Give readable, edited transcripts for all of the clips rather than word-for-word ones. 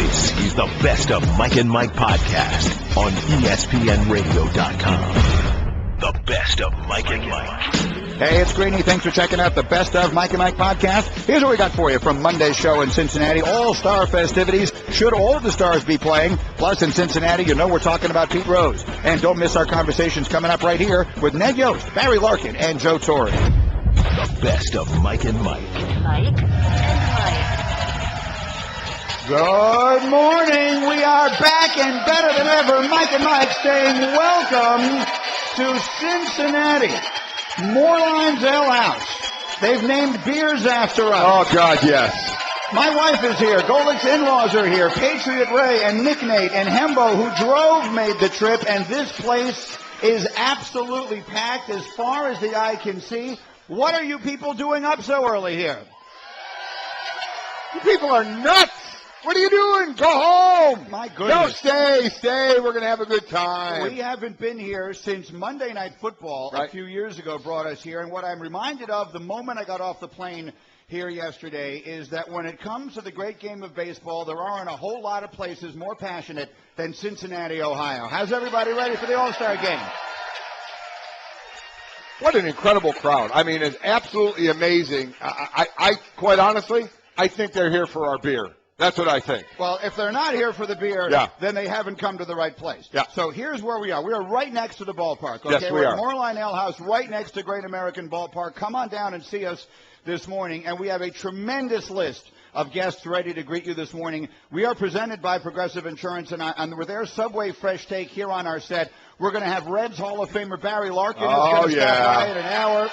This is the Best of Mike and Mike podcast on ESPNRadio.com. The Best of Mike and Mike. Hey, it's Greeny. Thanks for checking out the Best of Mike and Mike podcast. Here's what we got for you from Monday's show in Cincinnati. All-Star festivities. Should all the stars be playing? Plus, in Cincinnati, you know we're talking about Pete Rose. And don't miss our conversations coming up right here with Ned Yost, Barry Larkin, and Joe Torre. The Best of Mike and Mike. Mike and Mike. Good morning. We are back and better than ever. Mike and Mike saying welcome to Cincinnati. Moorline's Ale House. They've named beers after us. Oh, God, yes. My wife is here. Golic's in-laws are here. Patriot Ray and Nick Nate and Hembo, who drove, made the trip. And this place is absolutely packed as far as the eye can see. What are you people doing up so early here? You people are nuts. What are you doing? Go home. My goodness. No, stay. We're going to have a good time. We haven't been here since Monday Night Football a few years ago brought us here. And what I'm reminded of the moment I got off the plane here yesterday is that when it comes to the great game of baseball, there aren't a whole lot of places more passionate than Cincinnati, Ohio. How's everybody ready for the All-Star game? What an incredible crowd. I mean, it's absolutely amazing. I quite honestly, I think they're here for our beer. That's what I think. Well, if they're not here for the beer, then they haven't come to the right place. Yeah. So here's where we are. We are right next to the ballpark. Okay? Yes, we We're are. at Moorline Ale House, right next to Great American Ballpark. Come on down and see us this morning. And we have a tremendous list of guests ready to greet you this morning. We are presented by Progressive Insurance, and with their Subway Fresh Take here on our set, we're going to have Reds Hall of Famer Barry Larkin, who's going to stop by in an hour.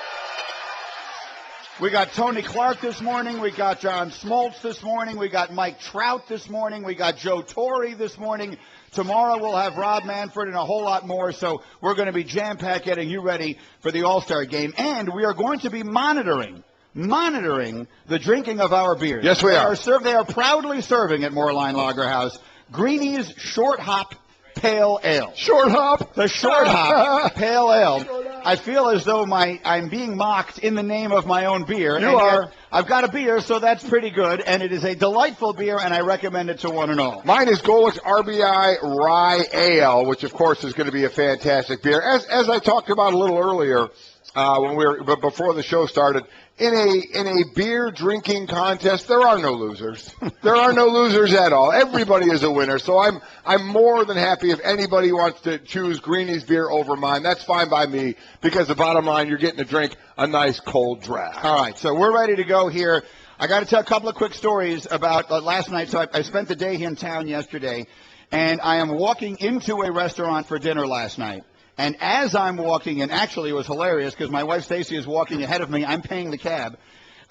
We got Tony Clark this morning. We got John Smoltz this morning. We got Mike Trout this morning. We got Joe Torre this morning. Tomorrow we'll have Rob Manfred and a whole lot more. So we're going to be jam-packed getting you ready for the All-Star game. And we are going to be monitoring the drinking of our beers. Yes, we are. They are proudly serving at Moorline Lager House Greeny's Short Hop Pale Ale. Short hop. The Short Hop Pale Ale. I feel as though I'm being mocked in the name of my own beer. You are. I've got a beer, so that's pretty good, and it is a delightful beer, and I recommend it to one and all. Mine is Golic's RBI Rye Ale, which, of course, is going to be a fantastic beer. As I talked about a little earlier, before the show started, in a beer drinking contest, there are no losers. There are no losers at all. Everybody is a winner. So I'm more than happy if anybody wants to choose Greeny's beer over mine. That's fine by me, because the bottom line, you're getting to drink a nice cold draft. All right, so we're ready to go here. I got to tell a couple of quick stories about last night. So I spent the day here in town yesterday, and I am walking into a restaurant for dinner last night. And as I'm walking in, actually it was hilarious because my wife Stacy is walking ahead of me. I'm paying the cab.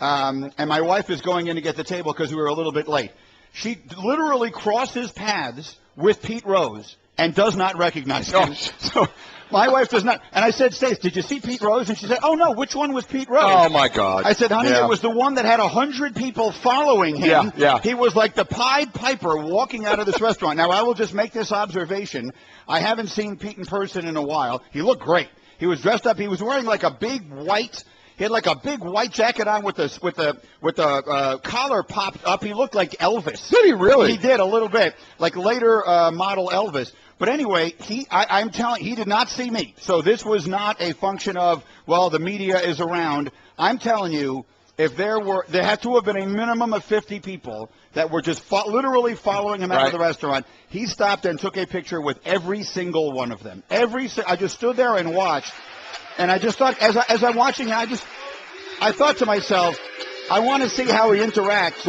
And my wife is going in to get the table because we were a little bit late. She literally crosses paths with Pete Rose and does not recognize him. Oh. So my wife does not. And I said, Stace, did you see Pete Rose? And she said, oh, no, which one was Pete Rose? Oh, my God. I said, honey, it was the one that had 100 people following him. Yeah. He was like the Pied Piper walking out of this restaurant. Now, I will just make this observation. I haven't seen Pete in person in a while. He looked great. He was dressed up. He was wearing like a big white. He had like a big white jacket on with the collar popped up. He looked like Elvis. Did he really? He did a little bit, like later model Elvis. But anyway, I'm telling he did not see me. So this was not a function of, well, the media is around. I'm telling you, if there had to have been a minimum of 50 people that were just literally following him out of the restaurant. He stopped and took a picture with every single one of them. I just stood there and watched, and I just thought, as I'm watching, I thought to myself, I want to see how he interacts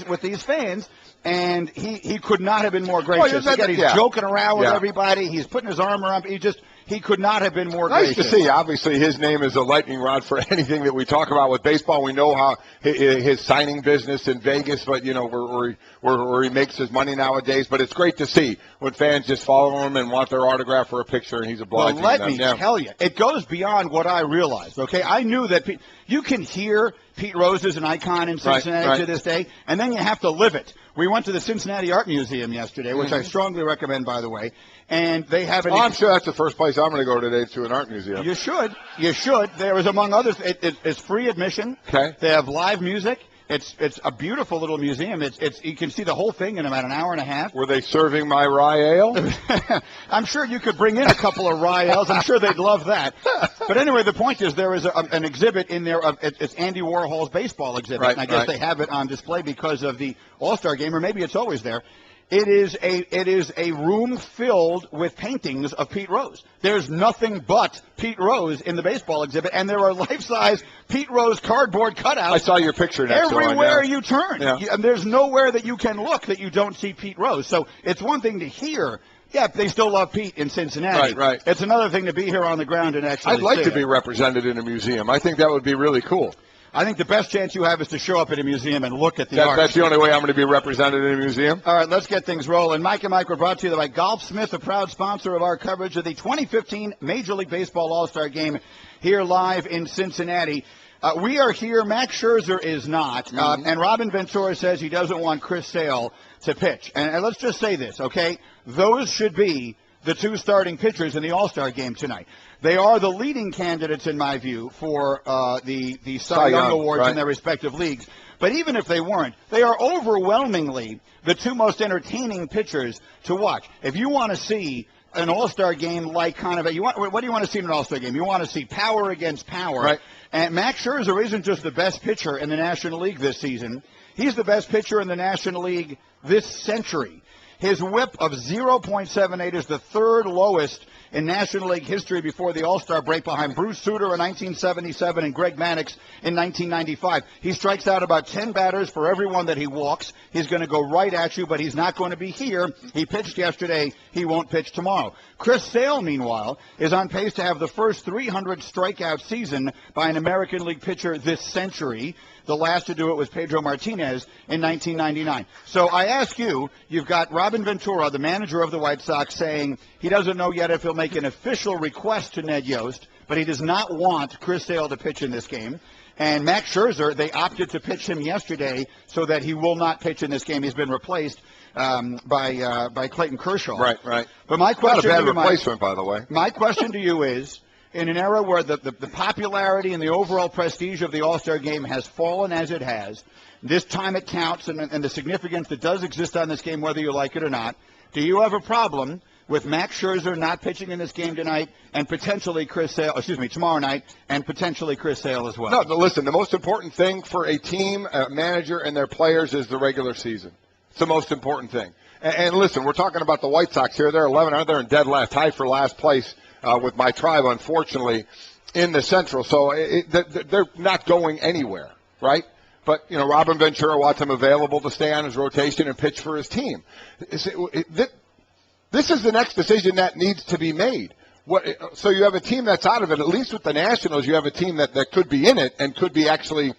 with these fans. And he could not have been more gracious. He's joking around with everybody. He's putting his arm around. He could not have been more gracious. Nice to see. Obviously, his name is a lightning rod for anything that we talk about with baseball. We know how his signing business in Vegas, but where he makes his money nowadays. But it's great to see when fans just follow him and want their autograph or a picture, and he's obliging them. Well, let me tell you, it goes beyond what I realized. Okay, I knew that you can hear Pete Rose is an icon in Cincinnati to this day, and then you have to live it. We went to the Cincinnati Art Museum yesterday, which I strongly recommend, by the way. And they have I'm sure that's the first place I'm going to go today, to an art museum. You should. There is, among others, it's free admission. Okay. They have live music. It's a beautiful little museum. It's you can see the whole thing in about an hour and a half. Were they serving my rye ale? I'm sure you could bring in a couple of rye ales. I'm sure they'd love that. But anyway, the point is there is an exhibit in there. It's Andy Warhol's baseball exhibit. Right, and I guess they have it on display because of the All-Star game, or maybe it's always there. It is a room filled with paintings of Pete Rose. There's nothing but Pete Rose in the baseball exhibit, and there are life-size Pete Rose cardboard cutouts. I saw your picture next door. Everywhere you turn. Yeah. And there's nowhere that you can look that you don't see Pete Rose. So it's one thing to hear, yeah, they still love Pete in Cincinnati. Right. It's another thing to be here on the ground and actually I'd like see to it. be represented in a museum. I think that would be really cool. I think the best chance you have is to show up at a museum and look at the art. That's the only way I'm going to be represented in a museum. All right, let's get things rolling. Mike and Mike were brought to you by Golfsmith, a proud sponsor of our coverage of the 2015 Major League Baseball All-Star Game here live in Cincinnati. We are here. Max Scherzer is not. And Robin Ventura says he doesn't want Chris Sale to pitch. And let's just say this, okay? Those should be the two starting pitchers in the All-Star game tonight. They are the leading candidates, in my view, for the Cy Young Awards in their respective leagues. But even if they weren't, they are overwhelmingly the two most entertaining pitchers to watch. If you want to see an All-Star game like what do you want to see in an All-Star game? You want to see power against power. Right. And Max Scherzer isn't just the best pitcher in the National League this season. He's the best pitcher in the National League this century. His whip of 0.78 is the third lowest in National League history before the All-Star break, behind Bruce Sutter in 1977 and Greg Maddux in 1995. He strikes out about 10 batters for every one that he walks. He's going to go right at you, but he's not going to be here. He pitched yesterday. He won't pitch tomorrow. Chris Sale, meanwhile, is on pace to have the first 300 strikeout season by an American League pitcher this century. The last to do it was Pedro Martinez in 1999. So I ask you, you've got Robin Ventura, the manager of the White Sox, saying he doesn't know yet if he'll make an official request to Ned Yost, but he does not want Chris Sale to pitch in this game. And Max Scherzer, they opted to pitch him yesterday so that he will not pitch in this game. He's been replaced by Clayton Kershaw. Right. But my question, not a bad replacement, by the way. My question to you is, in an era where the popularity and the overall prestige of the All-Star game has fallen as it has, this time it counts, and the significance that does exist on this game, whether you like it or not, do you have a problem with Max Scherzer not pitching in this game tonight and potentially tomorrow night, and potentially Chris Sale as well? No, listen, the most important thing for a team, a manager, and their players is the regular season. It's the most important thing. And listen, we're talking about the White Sox here. They're 11, they're in dead last, tied for last place with my tribe, unfortunately, in the Central. So they're not going anywhere, right? But, Robin Ventura wants him available to stay on his rotation and pitch for his team. This is the next decision that needs to be made. So you have a team that's out of it. At least with the Nationals, you have a team that could be in it and could be actually,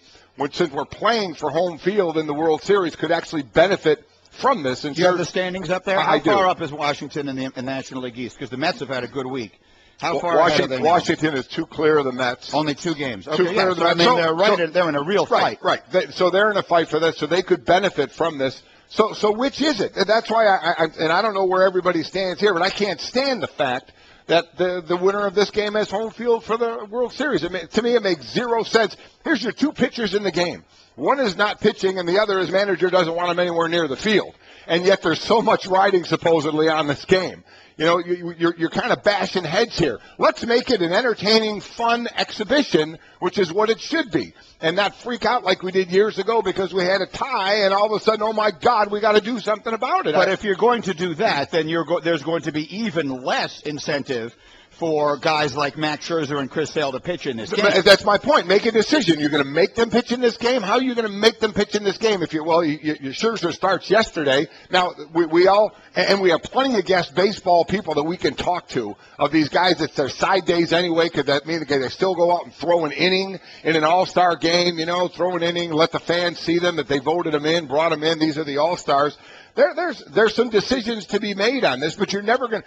since we're playing for home field in the World Series, could actually benefit from this. And do you have the standings up there? How far up is Washington in the National League East? Because the Mets have had a good week. How far ahead are they now? Washington is 2 clear of the Mets. Only 2 games. Okay, 2 clear of the Mets. They're in a real fight. Right. So they're in a fight for this, so they could benefit from this. So which is it? And that's why I don't know where everybody stands here, but I can't stand the fact that the winner of this game has home field for the World Series. To me, it makes zero sense. Here's your 2 pitchers in the game. One is not pitching, and the other, his manager doesn't want him anywhere near the field. And yet there's so much riding supposedly on this game. You're kind of bashing heads here. Let's make it an entertaining, fun exhibition, which is what it should be, and not freak out like we did years ago because we had a tie, and all of a sudden, oh my God, we got to do something about it. But if you're going to do that, then there's going to be even less incentive for guys like Max Scherzer and Chris Sale to pitch in this game. That's my point. Make a decision. You're going to make them pitch in this game? How are you going to make them pitch in this game? Your Scherzer starts yesterday. Now, we have plenty of guest baseball people that we can talk to of these guys. It's their side days anyway, because that means they still go out and throw an inning in an All-Star game, throw an inning, let the fans see them, that they voted them in, brought them in. These are the All-Stars. There's some decisions to be made on this, but you're never going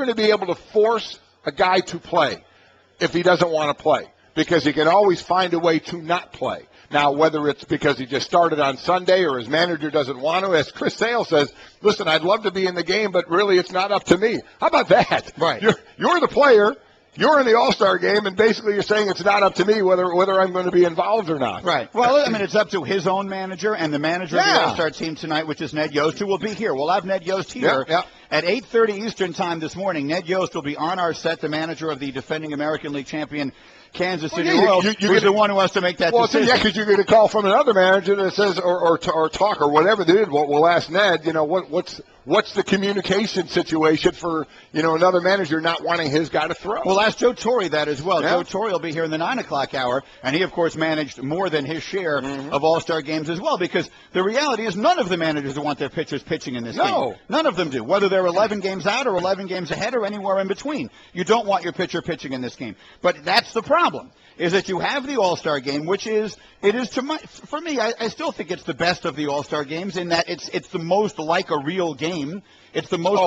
to be able to force a guy to play if he doesn't want to play, because he can always find a way to not play. Now, whether it's because he just started on Sunday or his manager doesn't want to, as Chris Sale says, listen, I'd love to be in the game, but really it's not up to me. How about that? Right. You're the player. you're in the All-Star game, and basically you're saying it's not up to me whether I'm going to be involved or not. Right. Well, I mean, it's up to his own manager and the manager of the All-Star team tonight, which is Ned Yost, who will be here. We'll have Ned Yost here at 8:30 Eastern time this morning. Ned Yost will be on our set, the manager of the defending American League champion Kansas City Royals, who's the one who has to make that decision. Yeah, because you're going to call from another manager that says, or talk, or whatever they did. We'll ask Ned, what's the communication situation for, another manager not wanting his guy to throw? We'll ask Joe Torre that as well. Yeah. Joe Torre will be here in the 9 o'clock hour, and he, of course, managed more than his share of All-Star games as well, because the reality is none of the managers want their pitchers pitching in this game. None of them do, whether they're 11 games out or 11 games ahead or anywhere in between. You don't want your pitcher pitching in this game. But that's the problem, is that you have the All-Star game, which for me, I still think it's the best of the All-Star games in that it's the most like a real game. It's the most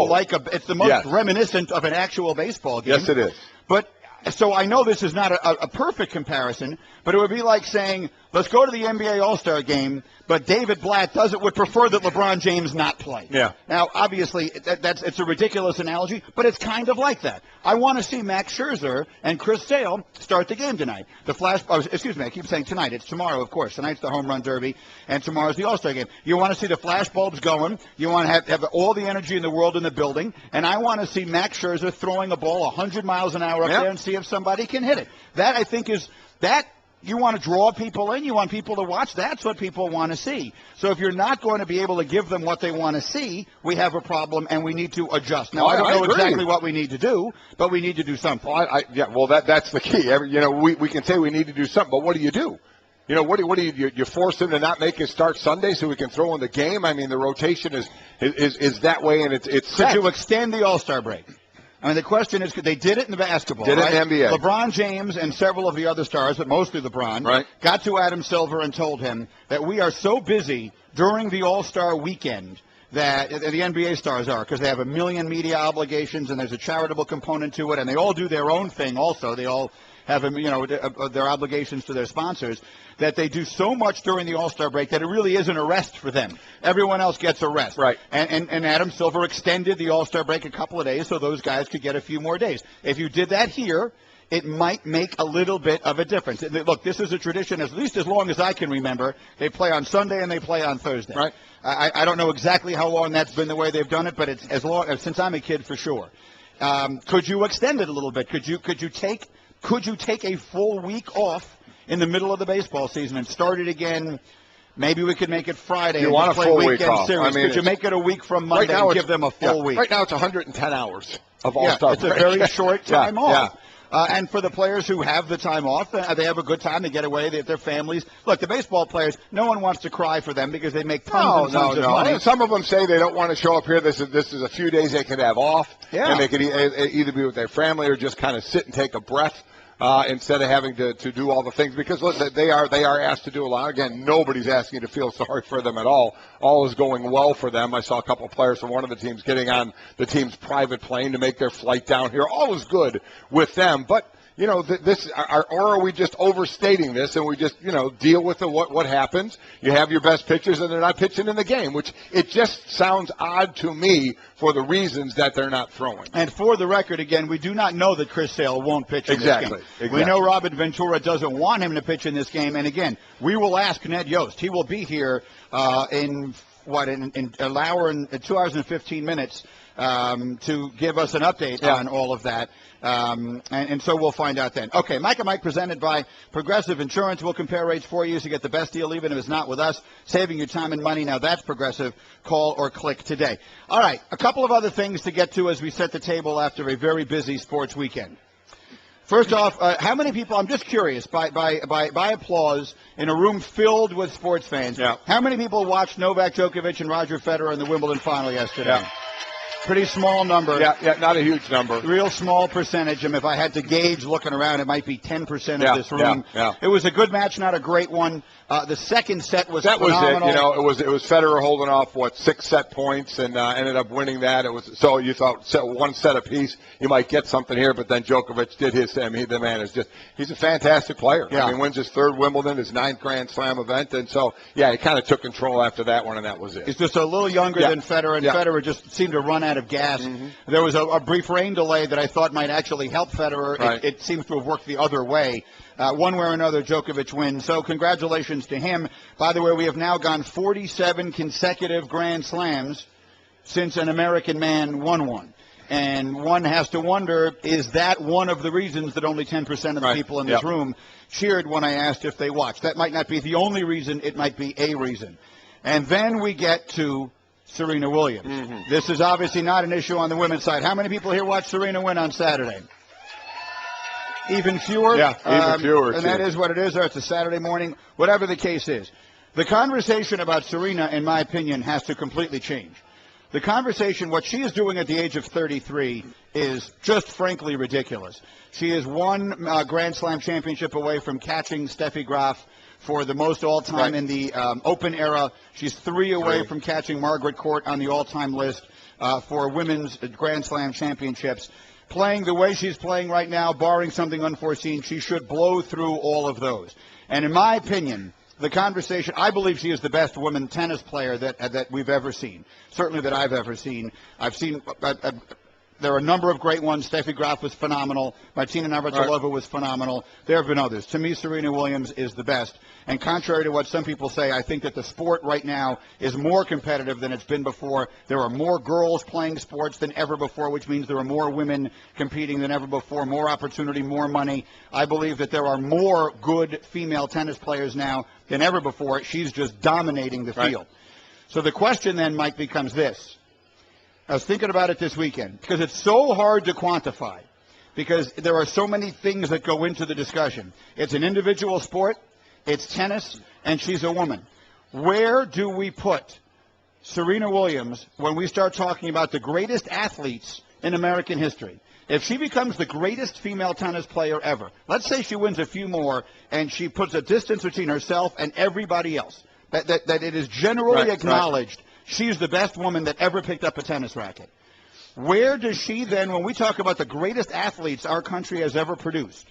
it's the most reminiscent of an actual baseball game. Yes, it is. But so I know this is not a perfect comparison, but it would be like saying, let's go to the NBA All-Star game, but David Blatt would prefer that LeBron James not play. Yeah. Now, obviously, it's a ridiculous analogy, but it's kind of like that. I want to see Max Scherzer and Chris Sale start the game tonight. I keep saying tonight. It's tomorrow, of course. Tonight's the Home Run Derby, and tomorrow's the All-Star game. You want to see the flash bulbs going. You want to have all the energy in the world in the building, and I want to see Max Scherzer throwing a ball 100 miles an hour up there and see if somebody can hit it. That, I think, is that. You want to draw people in. You want people to watch. That's what people want to see. So if you're not going to be able to give them what they want to see, we have a problem, and we need to adjust. Now, I don't know exactly what we need to do, but we need to do something. Well, that's the key. We can say we need to do something, but what do you do? What do you force them to not make it start Sunday so we can throw in the game? I mean, the rotation is that way, and it's set. Could you extend the All-Star break? I mean, the question is, they did it in the basketball, Did it in the NBA. LeBron James and several of the other stars, but mostly LeBron, got to Adam Silver and told him that we are so busy during the All-Star weekend that the NBA stars are, because they have a million media obligations and there's a charitable component to it, and they all do their own thing also. They all have their obligations to their sponsors, that they do so much during the All-Star break that it really is an arrest for them. Everyone else gets a rest. Right. And Adam Silver extended the All-Star break a couple of days so those guys could get a few more days. If you did that here, it might make a little bit of a difference. Look, this is a tradition, at least as long as I can remember. They play on Sunday and they play on Thursday. Right. I don't know exactly how long that's been the way they've done it, but it's as long since I'm a kid for sure. Could you extend it a little bit? Could you take a full week off in the middle of the baseball season and start it again? Maybe we could make it Friday. You want a full week off. Series. I mean, could you make it a week from Monday and give them a full week? Right now it's 110 hours of All-Star break. It's a very short time off. And for the players who have the time off, they have a good time. They get away. They have their families. Look, the baseball players, no one wants to cry for them because they make tons of money. Some of them say they don't want to show up here. This is a few days they could have off. Yeah. And they could either be with their family or just kind of sit and take a breath. Instead of having to do all the things, because look, they are asked to do a lot. Again, nobody's asking you to feel sorry for them at all. All is going well for them. I saw a couple of players from one of the teams getting on the team's private plane to make their flight down here. All is good with them, but or are we just overstating this and we just, deal with what happens? You have your best pitchers and they're not pitching in the game, which it just sounds odd to me for the reasons that they're not throwing. And for the record, again, we do not know that Chris Sale won't pitch in this game. Exactly. We know Robert Ventura doesn't want him to pitch in this game. And again, we will ask Ned Yost. He will be here in an hour and 2 hours and 15 minutes to give us an update on all of that. And so we'll find out then. Okay, Mike and Mike presented by Progressive Insurance. We'll compare rates for you to get the best deal, even if it's not with us, saving you time and money. Now that's Progressive. Call or click today. All right, a couple of other things to get to as we set the table after a very busy sports weekend. First off, how many people, I'm just curious, by applause, in a room filled with sports fans, how many people watched Novak Djokovic and Roger Federer in the Wimbledon final yesterday? Yeah. Pretty small number. Yeah, not a huge number. Real small percentage. If I had to gauge looking around, it might be 10% of this room. Yeah. It was a good match, not a great one. The second set was phenomenal. Was it. It was Federer holding off 6 set points and ended up winning that. It was so you thought one set apiece you might get something here, but then Djokovic did his thing. The man is he's a fantastic player. Yeah. I mean, wins his 3rd Wimbledon, his 9th Grand Slam event, and so he kind of took control after that one, and that was it. He's just a little younger than Federer, and Federer just seemed to run out of gas. There was a brief rain delay that I thought might actually help Federer. Right. It seems to have worked the other way. One way or another, Djokovic wins. So congratulations to him. By the way, we have now gone 47 consecutive Grand Slams since an American man won one. And one has to wonder, is that one of the reasons that only 10% of the people in this room cheered when I asked if they watched? That might not be the only reason. It might be a reason. And then we get to Serena Williams. This is obviously not an issue on the women's side. How many people here watched Serena win on Saturday? Even fewer? Yeah, even fewer. And that is what it is, or it's a Saturday morning, whatever the case is. The conversation about Serena, in my opinion, has to completely change. The conversation, what she is doing at the age of 33, is just frankly ridiculous. She is one Grand Slam championship away from catching Steffi Graf for the most all-time in the Open era. She's 3 away from catching Margaret Court on the all-time list for women's Grand Slam championships. Playing the way she's playing right now, barring something unforeseen, she should blow through all of those. And in my opinion, the conversation, I believe she is the best women tennis player that we've ever seen, certainly that I've ever seen. I've seen there are a number of great ones. Steffi Graf was phenomenal. Martina Navratilova was phenomenal. There have been others. To me, Serena Williams is the best. And contrary to what some people say, I think that the sport right now is more competitive than it's been before. There are more girls playing sports than ever before, which means there are more women competing than ever before, more opportunity, more money. I believe that there are more good female tennis players now than ever before. She's just dominating the field. So the question then, Mike, becomes this. I was thinking about it this weekend because it's so hard to quantify because there are so many things that go into the discussion. It's an individual sport, it's tennis, and she's a woman. Where do we put Serena Williams when we start talking about the greatest athletes in American history? If she becomes the greatest female tennis player ever, let's say she wins a few more and she puts a distance between herself and everybody else, that it is generally acknowledged she's the best woman that ever picked up a tennis racket. Where does she then, when we talk about the greatest athletes our country has ever produced,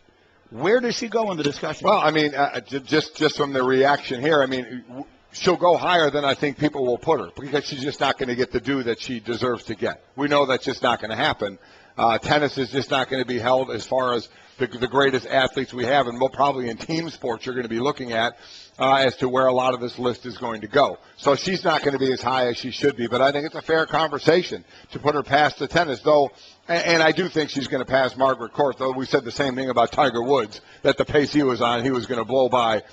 where does she go in the discussion? Well, I mean, just from the reaction here, I mean, she'll go higher than I think people will put her because she's just not going to get the due that she deserves to get. We know that's just not going to happen. Tennis is just not going to be held as far as the greatest athletes we have, and we'll probably in team sports you're going to be looking at as to where a lot of this list is going to go. So she's not going to be as high as she should be, but I think it's a fair conversation to put her past the tennis, though. And I do think she's going to pass Margaret Court, though we said the same thing about Tiger Woods, that the pace he was on, he was going to blow by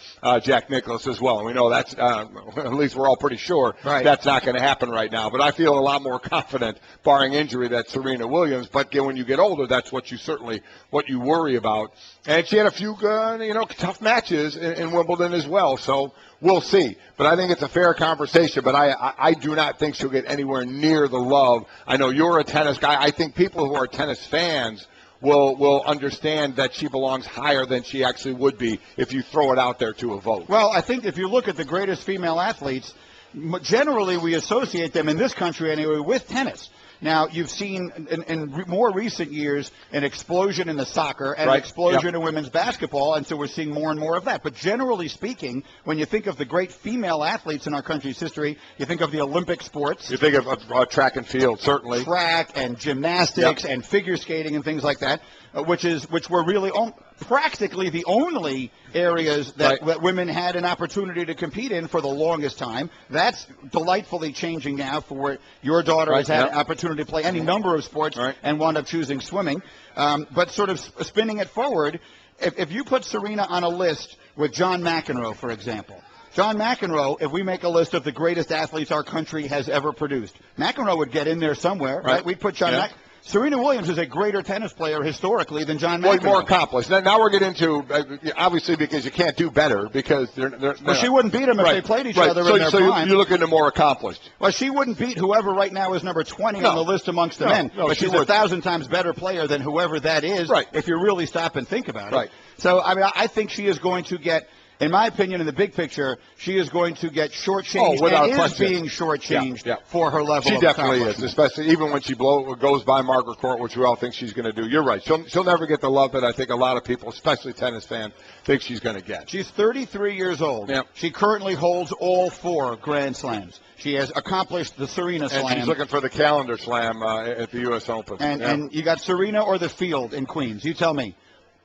Jack Nicklaus as well. And we know that's, at least we're all pretty sure that's not going to happen right now. But I feel a lot more confident, barring injury, that Serena Williams. But when you get older, that's what you worry about. And she had a few, tough matches in Wimbledon as well. So we'll see. But I think it's a fair conversation. But I do not think she'll get anywhere near the love. I know you're a tennis guy. I think people who are tennis fans will understand that she belongs higher than she actually would be if you throw it out there to a vote. Well, I think if you look at the greatest female athletes, generally we associate them in this country anyway with tennis. Now, you've seen in more recent years an explosion in the soccer and an explosion in women's basketball, and so we're seeing more and more of that. But generally speaking, when you think of the great female athletes in our country's history, you think of the Olympic sports. You think of track and field, certainly. Track and gymnastics and figure skating and things like that, which were really practically the only areas that women had an opportunity to compete in for the longest time. That's delightfully changing now for where your daughter has had an opportunity to play any number of sports and wound up choosing swimming. But sort of spinning it forward, if you put Serena on a list with John McEnroe, for example, John McEnroe, if we make a list of the greatest athletes our country has ever produced, McEnroe would get in there somewhere, right? We'd put John McEnroe. Serena Williams is a greater tennis player historically than John McEnroe. More accomplished. Now we're getting into, obviously, because you can't do better because well, she wouldn't beat him if they played each other in their prime. So you're looking to more accomplished. Well, she wouldn't beat whoever right now is number 20 on the list amongst the men. But she's 1,000 times better player than whoever that is if you really stop and think about it. So, I mean, I think she is going to get in my opinion, in the big picture, she is going to get shortchanged without and question. is being shortchanged Yeah. for her level She of definitely is, accomplishment. especially even when she goes by Margaret Court, which we all think she's going to do. You're right. She'll never get the love that I think a lot of people, especially tennis fans, think she's going to get. She's 33 years old. Yeah. She currently holds all 4 Grand Slams. She has accomplished the Serena Slam. And she's looking for the calendar slam at the U.S. Open. And you got Serena or the field in Queens. You tell me.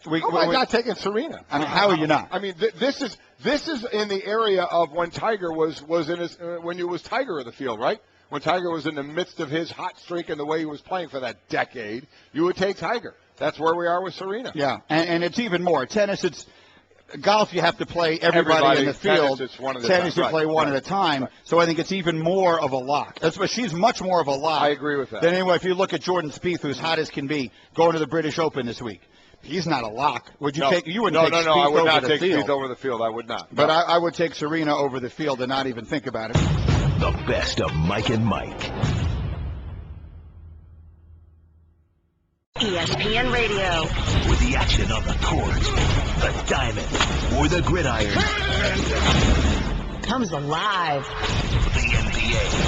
I'm not taking Serena. I mean, how are you not? I mean, this is in the area of when Tiger was in his when you was Tiger of the field, right? When Tiger was in the midst of his hot streak and the way he was playing for that decade, you would take Tiger. That's where we are with Serena. Yeah, and it's even more. Tennis, it's golf. You have to play everybody in the field. Tennis, it's one at a Tennis, time. you play one at a time. Right. So I think it's even more of a lock. That's why she's much more of a lock. I agree with that. Than anyway, if you look at Jordan Spieth, who's hot as can be, going to the British Open this week. He's not a lock. Would you take? You wouldn't take Spieth I would not over the take field. Spieth over the field. I would not. But I would take Serena over the field and not even think about it. The best of Mike and Mike. ESPN Radio. With the action on the court, the diamond, or the gridiron. Comes alive. The NBA.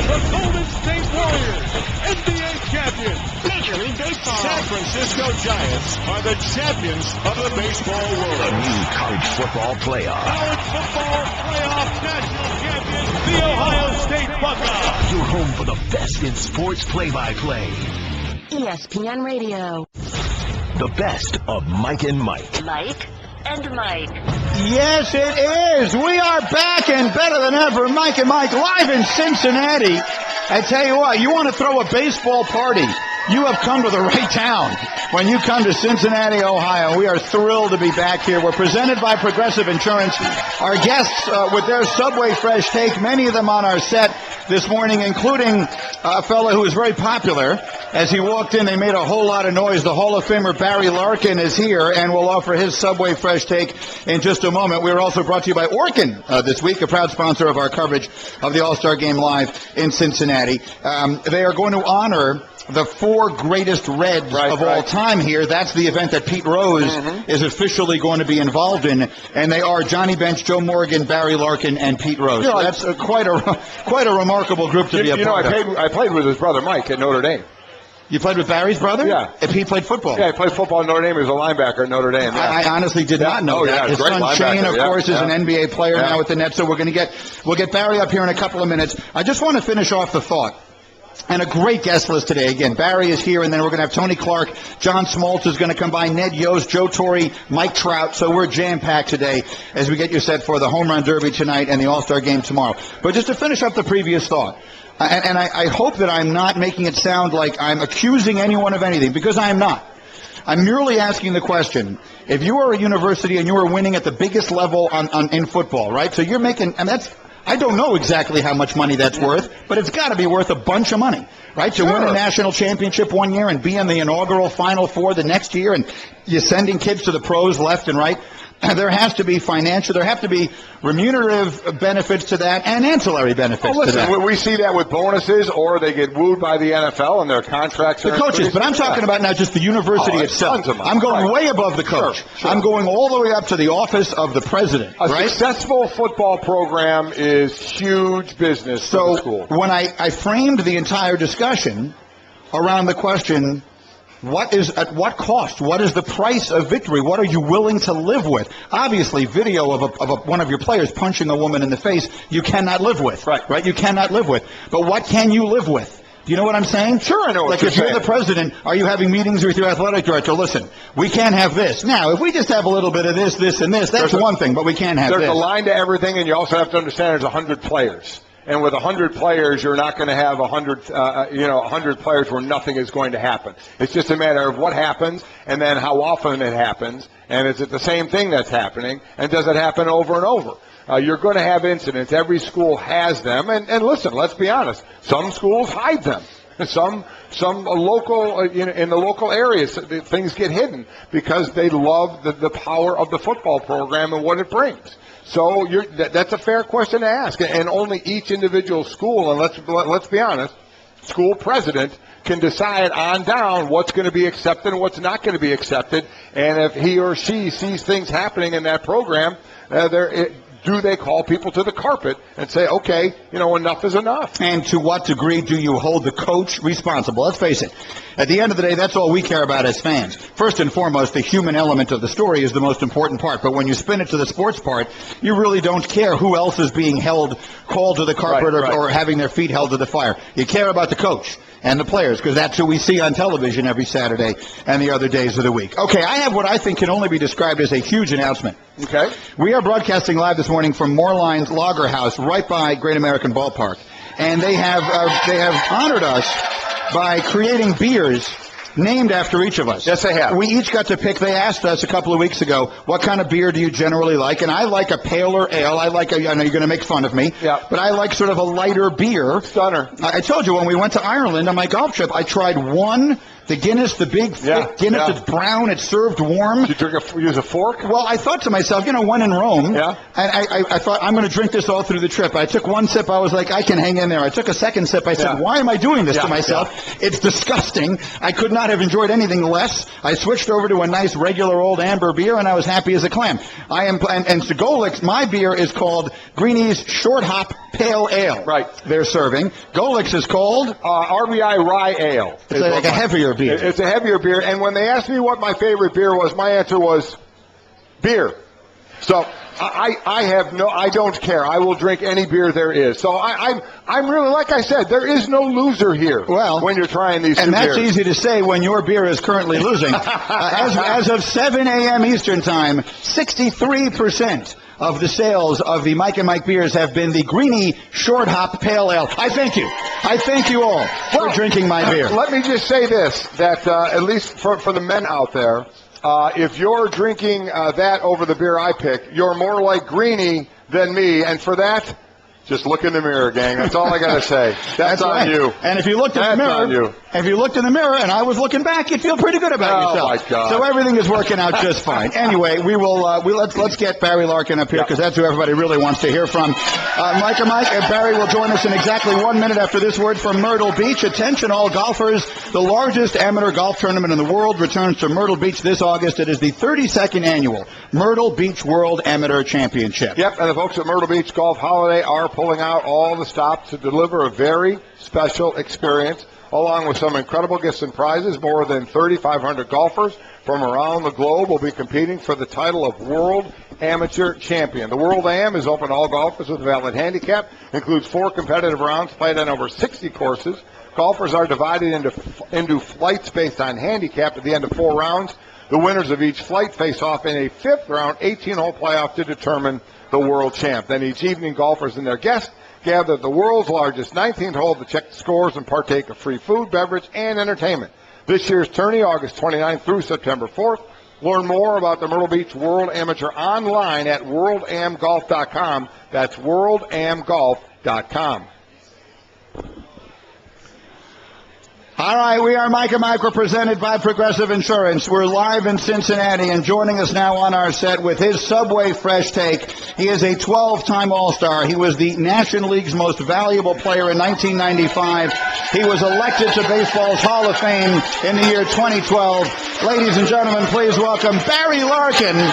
The Golden State Warriors, NBA champions. Major League Baseball. San Francisco Giants are the champions of the baseball The world. new college football playoff. College football playoff national champions, the Ohio State Buckeyes. Your home for the best in sports play-by-play. ESPN Radio. The best of Mike and Mike. Mike and Mike. Yes, it is. We are back and better than ever. Mike and Mike live in Cincinnati. I tell you what, you want to throw a baseball party, you have come to the right town. When you come to Cincinnati, Ohio, we are thrilled to be back here. We're presented by Progressive Insurance. Our guests with their Subway Fresh take, many of them on our set this morning, including a fellow who is very popular. As he walked in, they made a whole lot of noise. The Hall of Famer Barry Larkin is here and will offer his Subway Fresh take in just a moment. We are also brought to you by Orkin this week, a proud sponsor of our coverage of the All-Star Game live in Cincinnati. They are going to honor the 4 greatest Reds of all time here. That's the event that Pete Rose is officially going to be involved in, and they are Johnny Bench, Joe Morgan, Barry Larkin, and Pete Rose. So that's quite a remarkable group to be a part of. I played with his brother Mike at Notre Dame. You played with Barry's brother? Yeah. And he played football? Yeah, he played football at Notre Dame. He was a linebacker at Notre Dame. Yeah. I honestly did not know that. His son Shane, of course, is an NBA player now with the Nets, so we'll get Barry up here in a couple of minutes. I just want to finish off the thought. And a great guest list today. Again, Barry is here, and then we're going to have Tony Clark. John Smoltz is going to come by. Ned Yost, Joe Torre, Mike Trout. So we're jam-packed today as we get you set for the Home Run Derby tonight and the All-Star Game tomorrow. But just to finish up the previous thought, and I hope that I'm not making it sound like I'm accusing anyone of anything, because I am not. I'm merely asking the question, if you are a university and you are winning at the biggest level in football, right? So you're making, and I don't know exactly how much money that's worth, but it's got to be worth a bunch of money, right? To win a national championship one year and be in the inaugural Final Four the next year, and you're sending kids to the pros left and right. There has to be there have to be remunerative benefits to that and ancillary benefits to that. We see that with bonuses, or they get wooed by the NFL and their contracts. The coaches, but I'm talking about now just the university itself. I'm going way above the coach. Sure. I'm going all the way up to the office of the president. A successful football program is huge business for the school. When I framed the entire discussion around the question, at what cost? What is the price of victory? What are you willing to live with? Obviously, video of one of your players punching a woman in the face, you cannot live with. Right? You cannot live with. But what can you live with? Do you know what I'm saying? Sure, I know what you're saying. Like, if you're the president, are you having meetings with your athletic director? Listen, we can't have this. Now, if we just have a little bit of this, this, and this, that's one thing, but we can't have this. There's a line to everything, and you also have to understand there's 100 players. And with 100 players, you're not going to have 100 players where nothing is going to happen. It's just a matter of what happens and then how often it happens. And is it the same thing that's happening? And does it happen over and over? You're going to have incidents. Every school has them. And listen, let's be honest. Some schools hide them. Some local, in the local areas, things get hidden because they love the power of the football program and what it brings. So that's a fair question to ask, and only each individual school, and let's be honest, school president can decide on down what's going to be accepted and what's not going to be accepted. And if he or she sees things happening in that program, do they call people to the carpet and say, okay, enough is enough? And to what degree do you hold the coach responsible? Let's face it. At the end of the day, that's all we care about as fans. First and foremost, the human element of the story is the most important part. But when you spin it to the sports part, you really don't care who else is being called to the carpet or having their feet held to the fire. You care about the coach and the players, because that's who we see on television every Saturday and the other days of the week. Okay, I have what I think can only be described as a huge announcement. Okay. We are broadcasting live this morning from Moorline's Lager House right by Great American Ballpark. And they have honored us by creating beers named after each of us. Yes, they have. We each got to pick. They asked us a couple of weeks ago, what kind of beer do you generally like? And I like a paler ale. I know you're going to make fun of me, but I like sort of a lighter beer. Stunner. I told you when we went to Ireland on my golf trip, I tried the Guinness, the big, thick Guinness. It's brown. It's served warm. Did you use a fork? Well, I thought to myself, when in Rome, and I thought, I'm going to drink this all through the trip. I took one sip. I was like, I can hang in there. I took a second sip. I said, why am I doing this to myself? It's disgusting. I could not have enjoyed anything less. I switched over to a nice, regular old amber beer, and I was happy as a clam. And Golic's, my beer is called Greeny's Short Hop Pale Ale. Right. They're serving. Golic's is called? RBI Rye Ale. It's like a heavier beer. It's a heavier beer, and when they asked me what my favorite beer was, my answer was beer. So I don't care. I will drink any beer there is. So I'm really, like I said, there is no loser here. Well, when you're trying these two and that's beers. easy to say when your beer is currently losing. As of 7 a.m. Eastern Time, 63% of the sales of the Mike and Mike beers have been the Greeny Short Hop Pale Ale. I thank you. I thank you all for drinking my beer. Let me just say this, that at least for the men out there, if you're drinking that over the beer I pick, you're more like Greeny than me, and for that, just look in the mirror, gang. That's all I got to say. That's on right. you. And if you looked in the mirror, if you looked in the mirror and I was looking back, you'd feel pretty good about yourself. Oh my God! So everything is working out just fine. Anyway, let's get Barry Larkin up here because that's who everybody really wants to hear from. Mike and Mike, Barry will join us in exactly 1 minute after this word from Myrtle Beach. Attention, all golfers! The largest amateur golf tournament in the world returns to Myrtle Beach this August. It is the 32nd annual Myrtle Beach World Amateur Championship. Yep, and the folks at Myrtle Beach Golf Holiday are pulling out all the stops to deliver a very special experience, along with some incredible gifts and prizes. More than 3,500 golfers from around the globe will be competing for the title of World Amateur Champion. The World Am is open to all golfers with a valid handicap, includes 4 competitive rounds played on over 60 courses. Golfers are divided into flights based on handicap at the end of 4 rounds. The winners of each flight face off in a 5th round, 18-hole playoff to determine the world champ. Then each evening, golfers and their guests gather at the world's largest 19th hole to check the scores and partake of free food, beverage, and entertainment. This year's tourney, August 29th through September 4th. Learn more about the Myrtle Beach World Amateur online at worldamgolf.com. That's worldamgolf.com. All right, we are Mike and Mike. We're presented by Progressive Insurance. We're live in Cincinnati, and joining us now on our set with his Subway Fresh take, he is a 12-time All-Star. He was the National League's most valuable player in 1995. He was elected to baseball's Hall of Fame in the year 2012. Ladies and gentlemen, please welcome Barry Larkin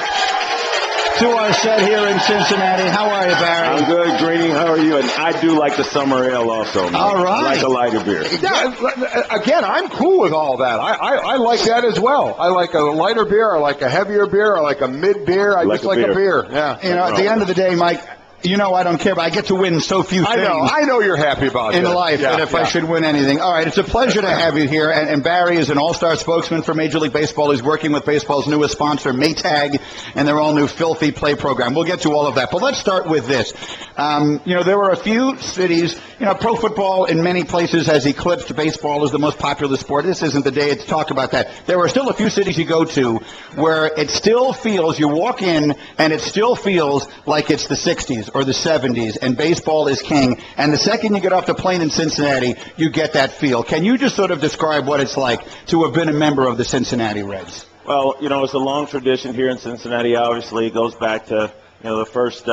to our set here in Cincinnati. How are you, Barry? I'm good, Greeny. How are you? And I do like the summer ale also. Man. All right. I like a lighter beer. Yeah, again, I'm cool with all that. I like that as well. I like a lighter beer. I like a heavier beer. I like a mid beer. I just like a beer. Yeah. At the end of the day, Mike, I don't care, but I get to win so few things. I know you're happy about in that. life, and if I should win anything. All right, it's a pleasure to have you here. And Barry is an all-star spokesman for Major League Baseball. He's working with baseball's newest sponsor, Maytag, and their all-new Filthy Play program. We'll get to all of that. But let's start with this. There were a few cities, pro football in many places has eclipsed baseball as the most popular sport. This isn't the day to talk about that. There are still a few cities you go to where it still feels, you walk in, and it still feels like it's the 60s or the 70s, and baseball is king. And the second you get off the plane in Cincinnati, you get that feel. Can you just sort of describe what it's like to have been a member of the Cincinnati Reds? Well, it's a long tradition here in Cincinnati. Obviously, it goes back to the first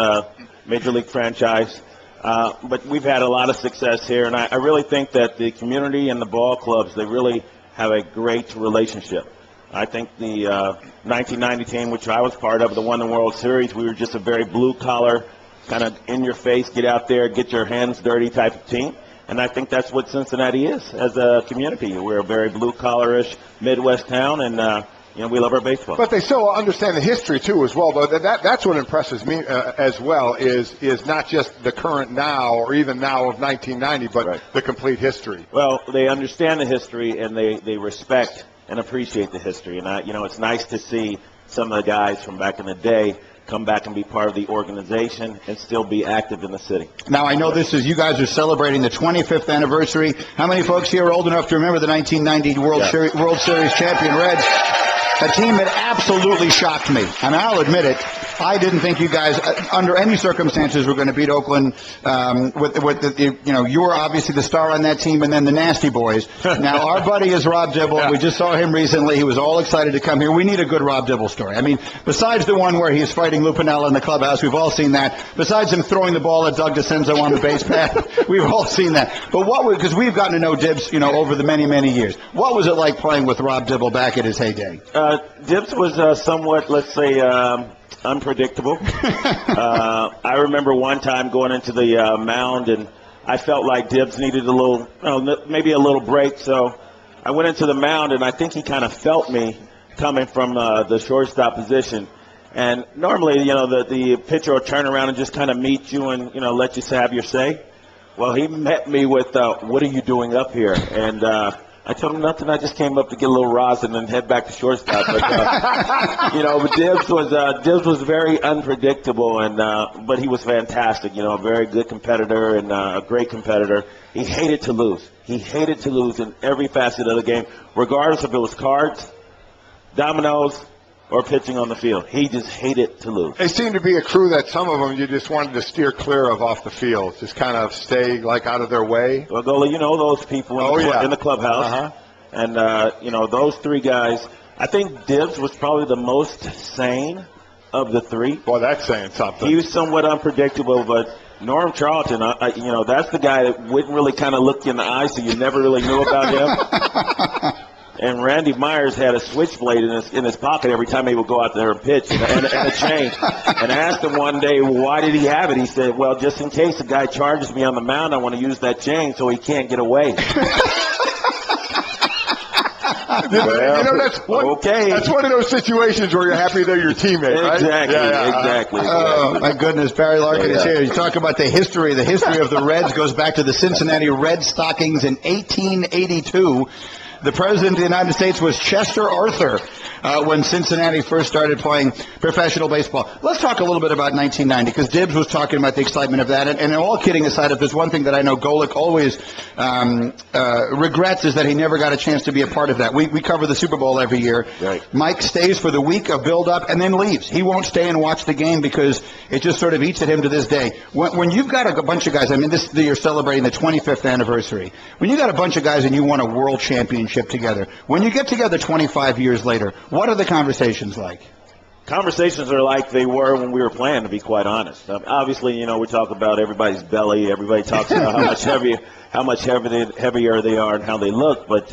Major League franchise. But we've had a lot of success here, and I really think that the community and the ball clubs, they really have a great relationship. I think the 1990 team, which I was part of, the won the World Series, we were just a very blue-collar, kind of in-your-face, get out there, get your hands dirty type of team. And I think that's what Cincinnati is as a community. We're a very blue-collar-ish Midwest town, and we love our baseball. But they still understand the history, too, as well. Though that's what impresses me as well is not just the current now or even now of 1990, but the complete history. Well, they understand the history, and they respect and appreciate the history. And, it's nice to see some of the guys from back in the day come back and be part of the organization and still be active in the city. Now, I know you guys are celebrating the 25th anniversary. How many folks here are old enough to remember the 1990 World Series champion Reds? A team that absolutely shocked me. And I'll admit it, I didn't think you guys, under any circumstances, were going to beat Oakland. You were obviously the star on that team, and then the Nasty Boys. Now, our buddy is Rob Dibble. Yeah. We just saw him recently. He was all excited to come here. We need a good Rob Dibble story. I mean, besides the one where he's fighting Lou Piniella in the clubhouse, we've all seen that. Besides him throwing the ball at Doug DeCenzo on the base pad, we've all seen that. But because we've gotten to know Dibs, over the many, many years. What was it like playing with Rob Dibble back at his heyday? Dibs was somewhat, let's say, unpredictable. I remember one time going into the mound, and I felt like Dibs needed maybe a little break. So I went into the mound, and I think he kind of felt me coming from the shortstop position. And normally, the pitcher will turn around and just kind of meet you and, let you have your say. Well, he met me with, what are you doing up here? And I told him nothing. I just came up to get a little rosin and head back to shortstop. But but Dibs was very unpredictable, but he was fantastic. A very good competitor and a great competitor. He hated to lose. He hated to lose in every facet of the game, regardless if it was cards, dominoes, or pitching on the field. He just hated to lose. They seemed to be a crew that some of them you just wanted to steer clear of off the field, just kind of stay out of their way. Well, Goli, those people in the clubhouse. Uh-huh. And, those three guys, I think Dibs was probably the most sane of the three. Boy, that's saying something. He was somewhat unpredictable, but Norm Charlton, that's the guy that wouldn't really kind of look you in the eye, so you never really knew about him. And Randy Myers had a switchblade in his pocket every time he would go out there and pitch, and a chain. And I asked him one day, why did he have it? He said, well, just in case the guy charges me on the mound, I want to use that chain so he can't get away. That's one of those situations where you're happy they're your teammate, right? Exactly. Oh, my goodness. Barry Larkin is here. You talk about the history. The history of the Reds goes back to the Cincinnati Red Stockings in 1882. The president of the United States was Chester Arthur when Cincinnati first started playing professional baseball. Let's talk a little bit about 1990, because Dibs was talking about the excitement of that. And all kidding aside, if there's one thing that I know Golic always regrets, is that he never got a chance to be a part of that. We cover the Super Bowl every year. Right. Mike stays for the week of build-up and then leaves. He won't stay and watch the game because it just sort of eats at him to this day. When you've got a bunch of guys, you're celebrating the 25th anniversary. When you got a bunch of guys and you won a world championship together, when you get together 25 years later, what are the conversations like? Conversations are like they were when we were playing, to be quite honest. Obviously, we talk about everybody's belly. Everybody talks about how much heavier they are and how they look. But,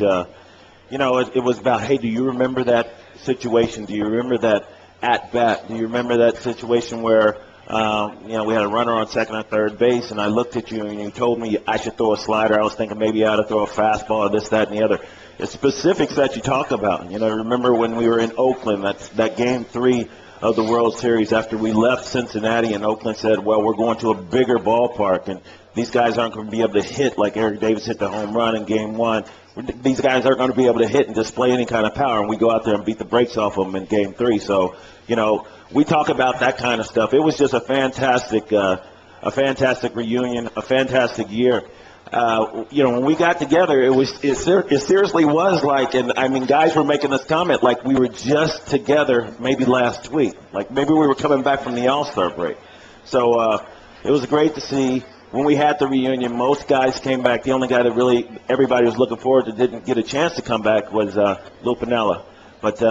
it was about, hey, do you remember that situation? Do you remember that at-bat? Do you remember that situation where, we had a runner on second or third base, and I looked at you and you told me I should throw a slider. I was thinking maybe I ought to throw a fastball, this, that, and the other. The specifics that you talk about. Remember when we were in Oakland, that game 3 of the World Series after we left Cincinnati, and Oakland said, well, we're going to a bigger ballpark, and these guys aren't going to be able to hit like Eric Davis hit the home run in game 1. These guys aren't going to be able to hit and display any kind of power, and we go out there and beat the brakes off them in game 3. So, we talk about that kind of stuff. It was just a fantastic reunion, a fantastic year. When we got together, it seriously was like, and guys were making this comment like we were just together maybe last week, like maybe we were coming back from the All-Star break. So it was great to see. When we had the reunion, most guys came back. The only guy that really everybody was looking forward to didn't get a chance to come back was Lou Piniella. But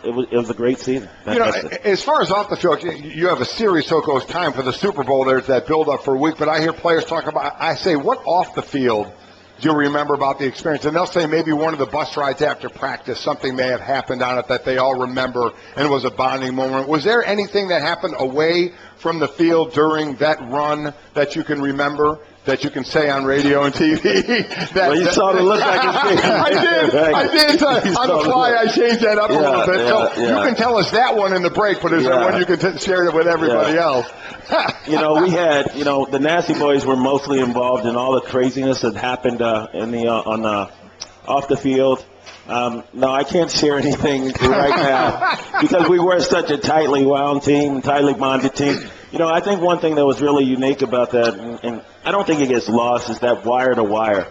it was a great season. As far as off the field, you have a series, so it goes time for the Super Bowl. There's that build-up for a week. But I hear players talk about, I say, what off the field do you remember about the experience? And they'll say maybe one of the bus rides after practice, something may have happened on it that they all remember, and it was a bonding moment. Was there anything that happened away from the field during that run that you can remember, that you can say on radio and TV? Well, you saw the look like his face. I did. On the fly, I changed that up a little bit. You can tell us that one in the break, but is there one you can share it with everybody else? We had, the Nasty Boys were mostly involved in all the craziness that happened off the field. No, I can't share anything right now because we were such a tightly wound team, tightly bonded team. I think one thing that was really unique about that, and I don't think it gets lost, is that wire to wire.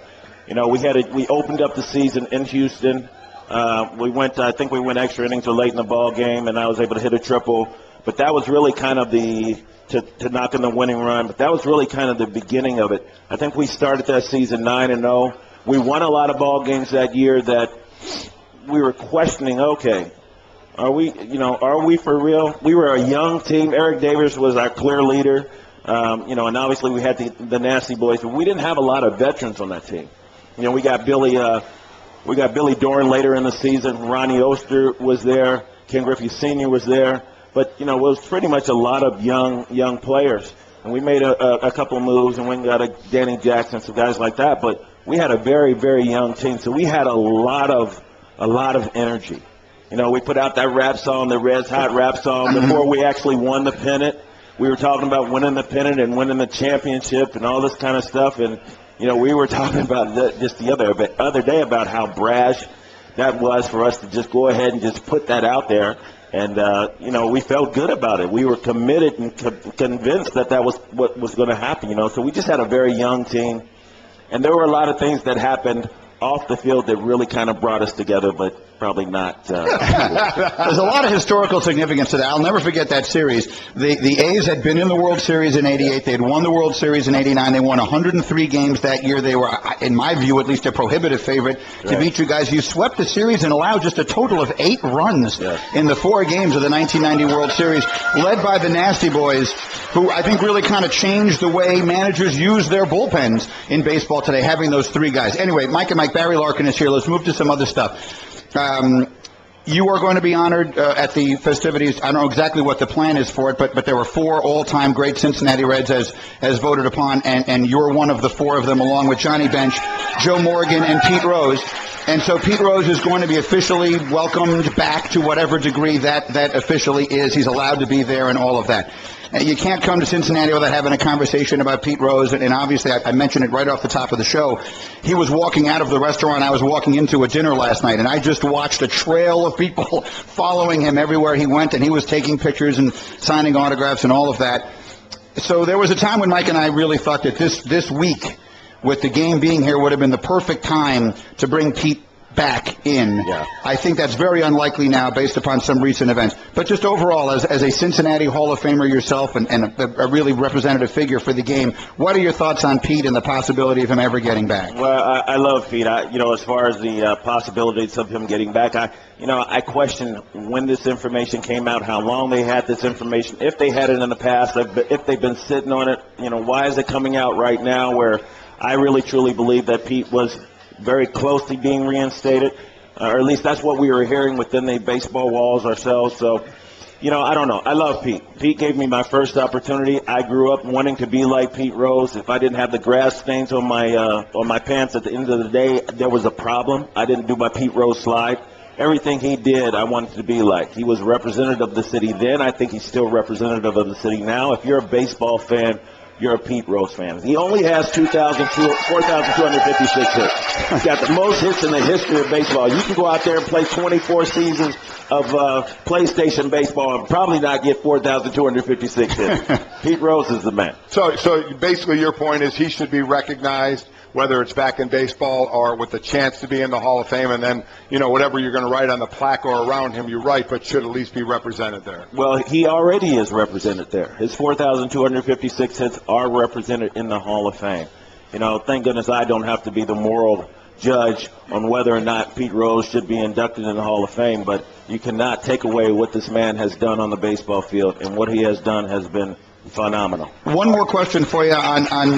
We opened up the season in Houston. I think we went extra innings or late in the ball game, and I was able to hit a triple. But that was really kind of to knock in the winning run. But that was really kind of the beginning of it. I think we started that season 9-0. We won a lot of ball games that year that we were questioning, okay, are we for real? We were a young team. Eric Davis was our clear leader, and obviously we had the Nasty Boys, but we didn't have a lot of veterans on that team. We got Billy Dorn later in the season. Ronnie Oster was there. Ken Griffey Sr. was there. But, it was pretty much a lot of young players. And we made a couple of moves and went and got a Danny Jackson, some guys like that. But we had a very, very young team. So we had a lot of energy. We put out that rap song, the Reds Hot rap song, before we actually won the pennant. We were talking about winning the pennant and winning the championship and all this kind of stuff. And, we were talking about just the other day about how brash that was for us to just go ahead and just put that out there. And, we felt good about it. We were committed and convinced that was what was going to happen, So we just had a very young team. And there were a lot of things that happened off the field that really kind of brought us together, but probably not. There's a lot of historical significance to that. I'll never forget that series. The A's had been in the World Series in '88. They had won the World Series in '89. They won 103 games that year. They were, in my view, at least a prohibitive favorite to beat you guys. You swept the series and allowed just a total of 8 runs in the 4 games of the 1990 World Series, led by the Nasty Boys, who I think really kind of changed the way managers use their bullpens in baseball today, having those 3 guys. Anyway, Mike and Mike, Barry Larkin is here. Let's move to some other stuff. You are going to be honored at the festivities. I don't know exactly what the plan is for it, but there were 4 all-time great Cincinnati Reds as voted upon, and you're one of the 4 of them, along with Johnny Bench, Joe Morgan, and Pete Rose. And so Pete Rose is going to be officially welcomed back to whatever degree that officially is. He's allowed to be there and all of that. You can't come to Cincinnati without having a conversation about Pete Rose, and obviously I mentioned it right off the top of the show. He was walking out of the restaurant I was walking into at dinner last night, and I just watched a trail of people following him everywhere he went, and he was taking pictures and signing autographs and all of that. So there was a time when Mike and I really thought that this week, with the game being here, would have been the perfect time to bring Pete back in. Yeah. I think that's very unlikely now based upon some recent events. But just overall, as a Cincinnati Hall of Famer yourself and a really representative figure for the game, what are your thoughts on Pete and the possibility of him ever getting back? Well, I love Pete. As far as the possibilities of him getting back, I question when this information came out, how long they had this information, if they had it in the past, if they've been sitting on it, why is it coming out right now, where I really truly believe that Pete was very close to being reinstated, or at least that's what we were hearing within the baseball walls ourselves. So, I don't know. I love Pete. Pete gave me my first opportunity. I grew up wanting to be like Pete Rose. If I didn't have the grass stains on my pants at the end of the day, there was a problem. I didn't do my Pete Rose slide. Everything he did, I wanted to be like. He was representative of the city then. I think he's still representative of the city now. If you're a baseball fan, you're a Pete Rose fan. He only has 4,256 hits. He's got the most hits in the history of baseball. You can go out there and play 24 seasons of PlayStation baseball and probably not get 4,256 hits. Pete Rose is the man. So basically your point is he should be recognized, whether it's back in baseball or with the chance to be in the Hall of Fame, and then, whatever you're going to write on the plaque or around him, you write, but should at least be represented there. Well, he already is represented there. His 4,256 hits are represented in the Hall of Fame. Thank goodness I don't have to be the moral judge on whether or not Pete Rose should be inducted in the Hall of Fame, but you cannot take away what this man has done on the baseball field, and what he has done has been phenomenal. One more question for you on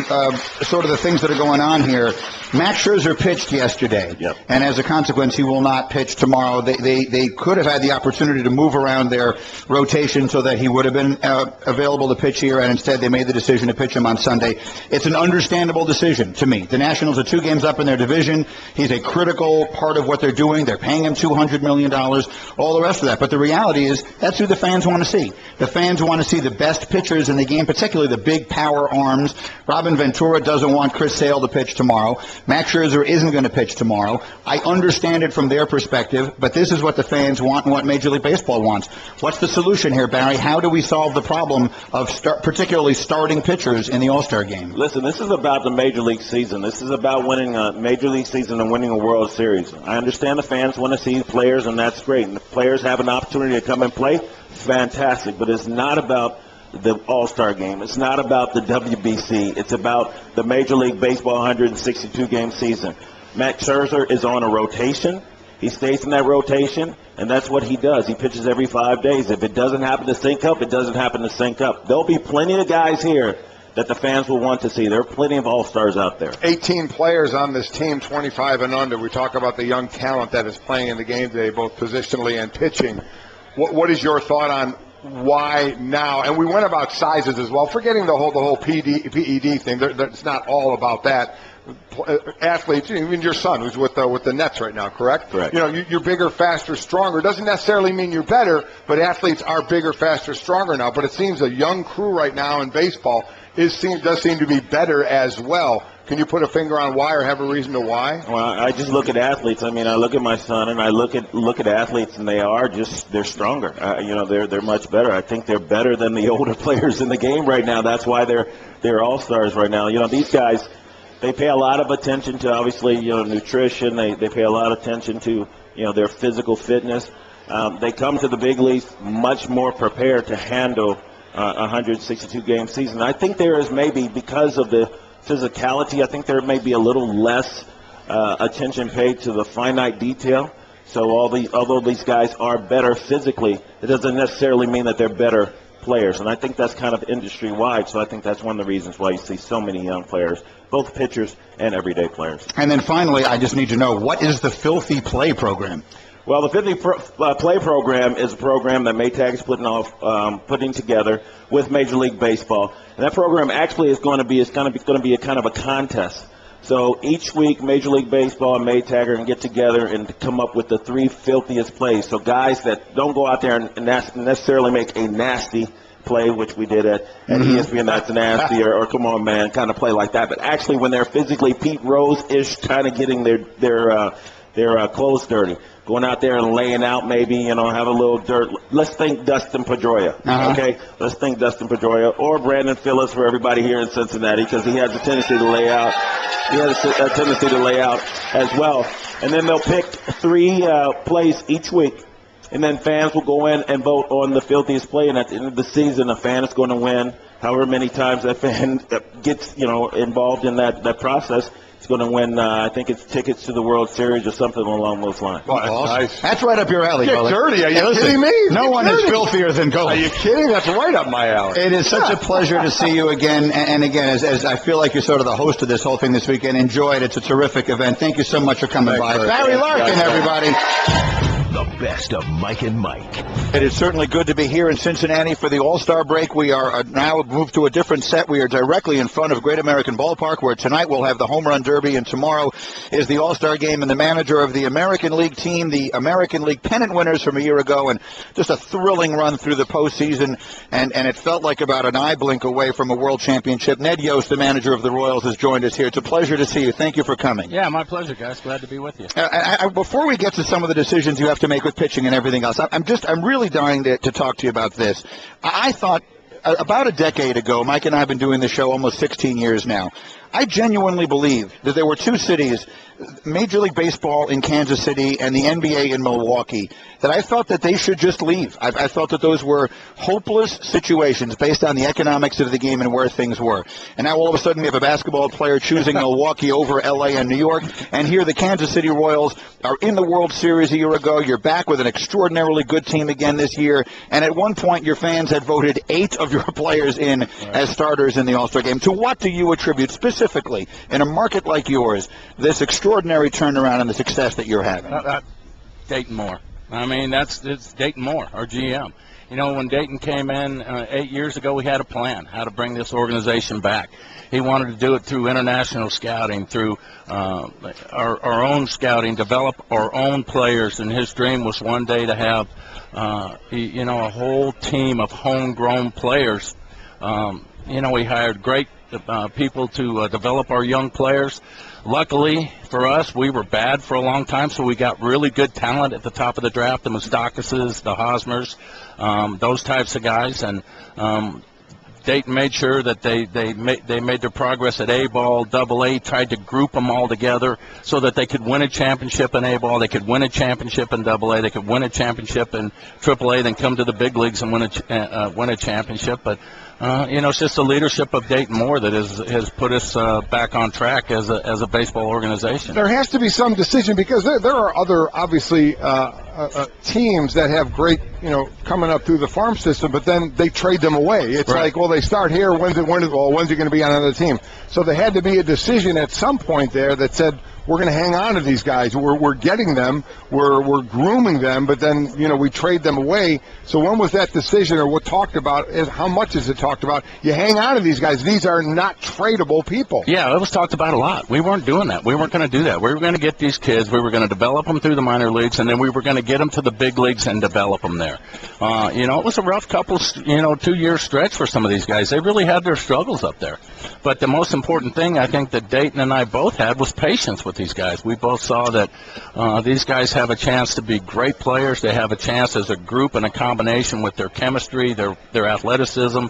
sort of the things that are going on here. Max Scherzer pitched yesterday, and as a consequence, he will not pitch tomorrow. They could have had the opportunity to move around their rotation so that he would have been available to pitch here, and instead they made the decision to pitch him on Sunday. It's an understandable decision to me. The Nationals are 2 games up in their division. He's a critical part of what they're doing. They're paying him $200 million, all the rest of that. But the reality is that's who the fans want to see. The fans want to see the best pitchers in the game, particularly the big power arms. Robin Ventura doesn't want Chris Sale to pitch tomorrow. Max Scherzer isn't going to pitch tomorrow. I understand it from their perspective, but this is what the fans want and what Major League Baseball wants. What's the solution here, Barry? How do we solve the problem of particularly starting pitchers in the All-Star game? Listen, this is about the Major League season. This is about winning a Major League season and winning a World Series. I understand the fans want to see players, and that's great. And the players have an opportunity to come and play. Fantastic. But it's not about the All-Star game. It's not about the WBC. It's about the Major League Baseball 162-game season. Max Scherzer is on a rotation. He stays in that rotation, and that's what he does. He pitches every 5 days. If it doesn't happen to sync up, it doesn't happen to sync up. There'll be plenty of guys here that the fans will want to see. There are plenty of All-Stars out there. 18 players on this team, 25 and under. We talk about the young talent that is playing in the game today, both positionally and pitching. What is your thought on why now? And we went about sizes as well, forgetting the whole PED thing. It's not all about that. Athletes, even your son, who's with the Nets right now, correct? Correct. You know, you're bigger, faster, stronger. Doesn't necessarily mean you're better, but athletes are bigger, faster, stronger now. But it seems a young crew right now in baseball does seem to be better as well. Can you put a finger on why, or have a reason to why? Well, I just look at athletes. I mean, I look at my son, and I look at athletes, and they're stronger. They're much better. I think they're better than the older players in the game right now. That's why they're all-stars right now. You know, these guys, they pay a lot of attention to, obviously, nutrition. They pay a lot of attention to, their physical fitness. They come to the big leagues much more prepared to handle a 162-game season. I think there is maybe, because of the physicality, I think there may be a little less attention paid to the finite detail. So although these guys are better physically, it doesn't necessarily mean that they're better players. And I think that's kind of industry-wide. So I think that's one of the reasons why you see so many young players, both pitchers and everyday players. And then finally, I just need to know, what is the Filthy Play program? Well, the 50 Play program is a program that Maytag is putting together with Major League Baseball, and that program actually is going to be a kind of a contest. So each week, Major League Baseball and Maytag are going to get together and come up with the 3 filthiest plays. So guys that don't go out there and necessarily make a nasty play, which we did at ESPN, that's nasty, or come on, man, kind of play like that. But actually, when they're physically Pete Rose-ish, kind of getting their clothes dirty, going out there and laying out, maybe, have a little dirt. Let's think Dustin Pedroia, okay? Let's think Dustin Pedroia, or Brandon Phillips for everybody here in Cincinnati, because he has a tendency to lay out. He has a tendency to lay out as well. And then they'll pick 3 plays each week, and then fans will go in and vote on the filthiest play. And at the end of the season, a fan is going to win. However many times that fan gets, involved in that process, is going to win, I think it's tickets to the World Series or something along those lines. Well, that's nice. That's right up your alley, Get Golic. dirty. Are you Listen, kidding me? No one is filthier than Golic. Are you kidding? That's right up my alley. It is such a pleasure to see you again. And again, as I feel like you're sort of the host of this whole thing this weekend, enjoy it. It's a terrific event. Thank you so much for coming by. Barry Larkin, everybody. The best of Mike and Mike. It is certainly good to be here in Cincinnati for the All-Star break. We are now moved to a different set. We are directly in front of Great American Ballpark, where tonight we'll have the Home Run Derby, and tomorrow is the All-Star game. And the manager of the American League team, the American League pennant winners from a year ago, and just a thrilling run through the postseason. And it felt like about an eye blink away from a world championship. Ned Yost, the manager of the Royals, has joined us here. It's a pleasure to see you. Thank you for coming. Yeah, my pleasure, guys. Glad to be with you. Before we get to some of the decisions you have to make with pitching and everything else, I'm really dying to talk to you about this. I thought about a decade ago, Mike and I have been doing this show almost 16 years now. I genuinely believe that there were two cities, Major League Baseball in Kansas City and the NBA in Milwaukee, that I felt that they should just leave. I felt that those were hopeless situations based on the economics of the game and where things were. And now all of a sudden we have a basketball player choosing Milwaukee over L.A. and New York. And here the Kansas City Royals are in the World Series a year ago. You're back with an extraordinarily good team again this year. And at one point your fans had voted 8 of your players in as starters in the All-Star game. To what do you attribute specifically in a market like yours this extraordinary turnaround and the success that you're having? Dayton Moore. I mean, it's Dayton Moore, our GM. You know, when Dayton came in 8 years ago, we had a plan how to bring this organization back. He wanted to do it through international scouting, through our own scouting, develop our own players, and his dream was one day to have, a whole team of homegrown players. We hired great people to develop our young players. Luckily for us, we were bad for a long time, so we got really good talent at the top of the draft, the Moustakas, the Hosmers, those types of guys. And Dayton made sure that they made their progress at A-ball, AA, tried to group them all together so that they could win a championship in A-ball, they could win a championship in AA, they could win a championship in AAA, then come to the big leagues and win a championship. But it's just the leadership of Dayton Moore that has put us back on track as a baseball organization. There has to be some decision because there are other, obviously, teams that have great, coming up through the farm system, but then they trade them away. It's right. Like, well, they start here. When's he going to be on another team? So there had to be a decision at some point there that said, we're going to hang on to these guys. We're getting them. We're grooming them, but then, we trade them away. So when was that decision, or what talked about, how much is it talked about? You hang on to these guys. These are not tradable people. Yeah, it was talked about a lot. We weren't doing that. We weren't going to do that. We were going to get these kids. We were going to develop them through the minor leagues, and then we were going to get them to the big leagues and develop them there. It was a rough couple, 2-year stretch for some of these guys. They really had their struggles up there. But the most important thing I think that Dayton and I both had was patience with these guys. We both saw that these guys have a chance to be great players. They have a chance as a group and a combination with their chemistry, their athleticism,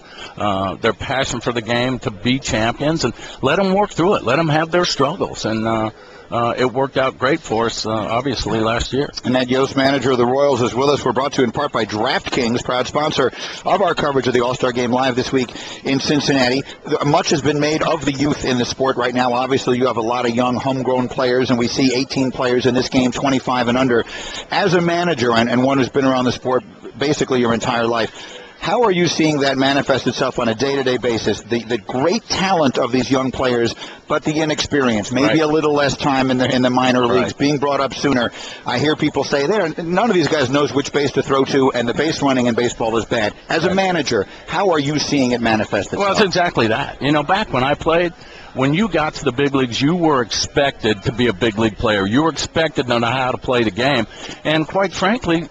their passion for the game to be champions, and let them work through it. Let them have their struggles. And it worked out great for us, obviously, last year. And Ned Yost, manager of the Royals, is with us. We're brought to you in part by DraftKings, proud sponsor of our coverage of the All-Star Game live this week in Cincinnati. Much has been made of the youth in the sport right now. Obviously, you have a lot of young homegrown players, and we see 18 players in this game, 25 and under. As a manager and one who's been around the sport basically your entire life, how are you seeing that manifest itself on a day-to-day basis? The great talent of these young players, but the inexperience, maybe a little less time in the minor leagues, being brought up sooner. I hear people say none of these guys knows which base to throw to, and the base running in baseball is bad. As a manager, how are you seeing it manifest itself? Well, it's exactly that. Back when I played, when you got to the big leagues, you were expected to be a big league player. You were expected to know how to play the game. And quite frankly,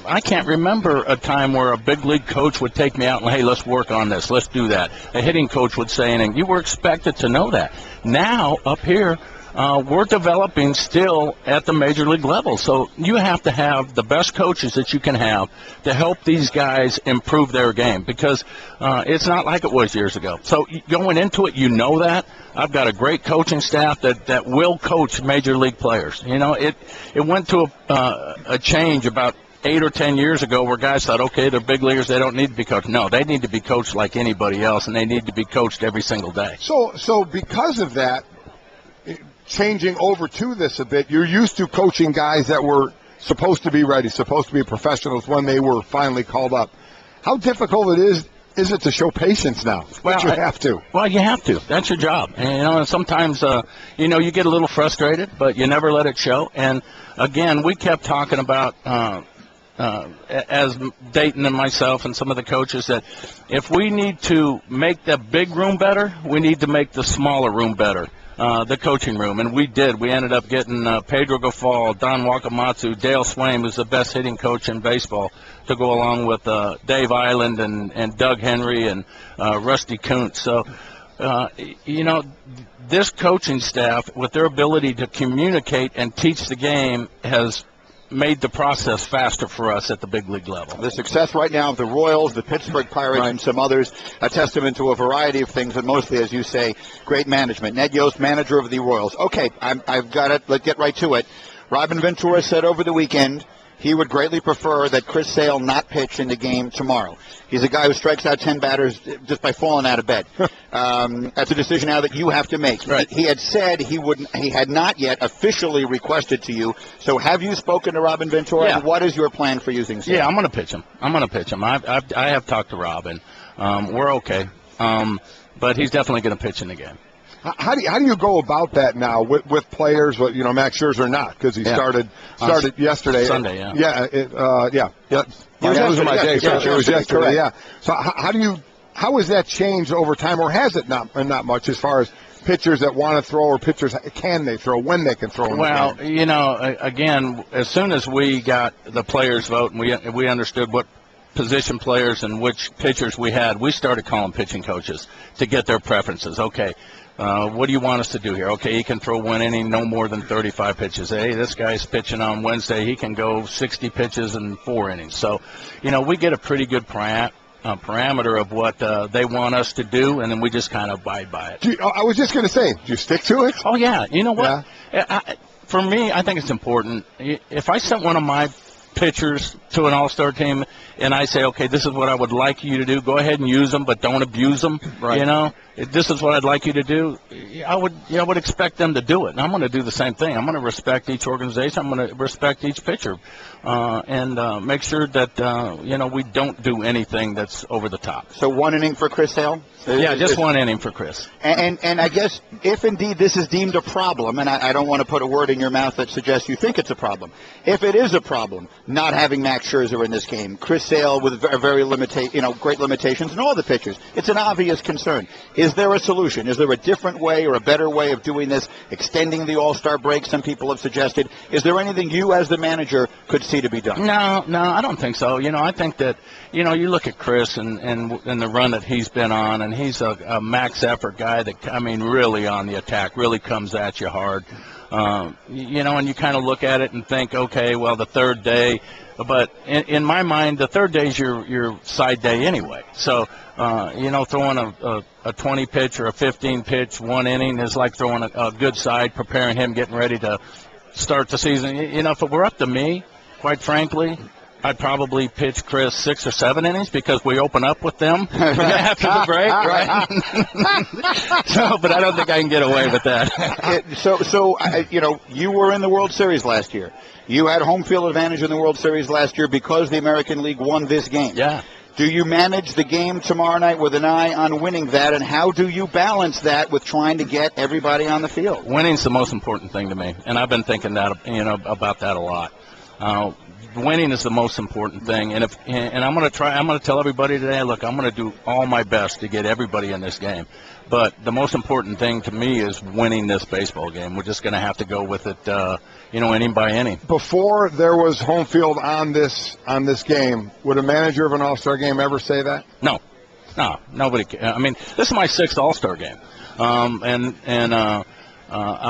I can't remember a time where a big league coach would take me out and, hey, let's work on this, let's do that. A hitting coach would say anything. You were expected to know that. Now, up here, we're developing still at the major league level. So you have to have the best coaches that you can have to help these guys improve their game, because it's not like it was years ago. So going into it, that. I've got a great coaching staff that will coach major league players. It went to a change about 8 or 10 years ago where guys thought, okay, they're big leaguers, they don't need to be coached. No, they need to be coached like anybody else, and they need to be coached every single day. So because of that, changing over to this a bit, you're used to coaching guys that were supposed to be ready, supposed to be professionals when they were finally called up. How difficult is it to show patience now? Well, you have to. Well, you have to. That's your job. And sometimes, you get a little frustrated, but you never let it show. And, again, we kept talking about, as Dayton and myself and some of the coaches, that if we need to make the big room better, we need to make the smaller room better. The coaching room, and we did. We ended up getting Pedro Gafal, Don Wakamatsu, Dale Swain, who's the best hitting coach in baseball, to go along with Dave Island and Doug Henry and Rusty Kuntz. So, this coaching staff, with their ability to communicate and teach the game, has made the process faster for us at the big league level. The success right now of the Royals, the Pittsburgh Pirates, and some others, a testament to a variety of things, and mostly, as you say, great management. Ned Yost, manager of the Royals. Okay, I've got it. Let's get right to it. Robin Ventura said over the weekend he would greatly prefer that Chris Sale not pitch in the game tomorrow. He's a guy who strikes out 10 batters just by falling out of bed. That's a decision now that you have to make. Right. He had said he had not yet officially requested to you. So have you spoken to Robin Ventura? Yeah. And what is your plan for using Sale? Yeah, I'm going to pitch him. I have talked to Robin. We're okay. But he's definitely going to pitch in the game. How do you go about that now with players? Max Scherzer not, because he started yesterday. Sunday, yeah. Yeah. Those are my days. It was yesterday. Correct. Yeah. So how has that changed over time, or has it not much as far as pitchers that want to throw, or pitchers can they throw, when they can throw? Well, again, as soon as we got the players' vote and we understood what position players and which pitchers we had, we started calling pitching coaches to get their preferences. Okay. What do you want us to do here? Okay, he can throw one inning, no more than 35 pitches. Hey, this guy's pitching on Wednesday. He can go 60 pitches in 4 innings. So, we get a pretty good parameter of what they want us to do, and then we just kind of abide by it. I was just going to say, do you stick to it? Oh, yeah. You know what? Yeah. For me, I think it's important. If I sent one of my pitchers to an all-star team and I say, okay, this is what I would like you to do, go ahead and use them, but don't abuse them. Right. This is what I'd like you to do. I would expect them to do it, and I'm going to do the same thing. I'm going to respect each organization. I'm going to respect each pitcher, and make sure that we don't do anything that's over the top. So 1 inning for Chris Sale? Yeah, just 1 inning for Chris. And I guess if indeed this is deemed a problem, and I don't want to put a word in your mouth that suggests you think it's a problem. If it is a problem, not having Max Scherzer in this game, Chris Sale with great limitations, and all the pitchers, it's an obvious concern. Is there a solution? Is there a different way or a better way of doing this? Extending the All-Star break, some people have suggested. Is there anything you as the manager could see to be done? No, I don't think so. I think that, you look at Chris and the run that he's been on, and he's a max effort guy that, really on the attack, really comes at you hard. And you kind of look at it and think, okay, well, the third day, but in my mind, the third day is your side day anyway. So, throwing a 20 pitch or a 15 pitch 1 inning is like throwing a good side, preparing him, getting ready to start the season. If it were up to me, quite frankly, I'd probably pitch Chris 6 or 7 innings because we open up with them after the break, right? But I don't think I can get away with that. You were in the World Series last year. You had home field advantage in the World Series last year because the American League won this game. Yeah. Do you manage the game tomorrow night with an eye on winning that, and how do you balance that with trying to get everybody on the field? Winning's the most important thing to me, and I've been thinking that about that a lot. Winning is the most important thing, and I'm going to tell everybody today, look, I'm going to do all my best to get everybody in this game. But the most important thing to me is winning this baseball game. We're just going to have to go with it, inning by inning. Before there was home field on this game, would a manager of an All-Star game ever say that? No, nobody. This is my 6th All-Star game, I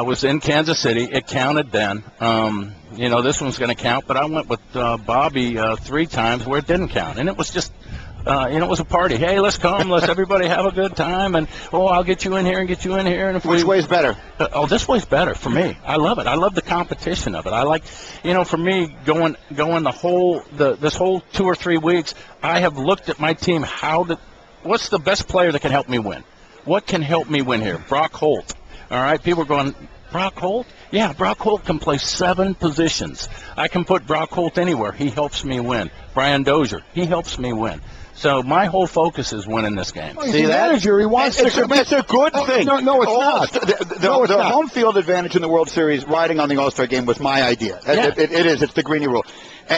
was in Kansas City. It counted then. This one's going to count, but I went with Bobby 3 times where it didn't count, and it was just. It was a party. Hey, let's come. Let's everybody have a good time. And, I'll get you in here and get you in here. And which way's better? This way's better for me. I love it. I love the competition of it. I like, for me, going this whole 2 or 3 weeks, I have looked at my team. What's the best player that can help me win? What can help me win here? Brock Holt. All right. People are going, Brock Holt? Yeah, Brock Holt can play 7 positions. I can put Brock Holt anywhere. He helps me win. Brian Dozier. He helps me win. So my whole focus is winning this game. Well, he's a manager. He wants to. It's a good thing. No, it's not. The home field advantage in the World Series, riding on the All-Star game, was my idea. Yeah. It is. It's the Greeny rule.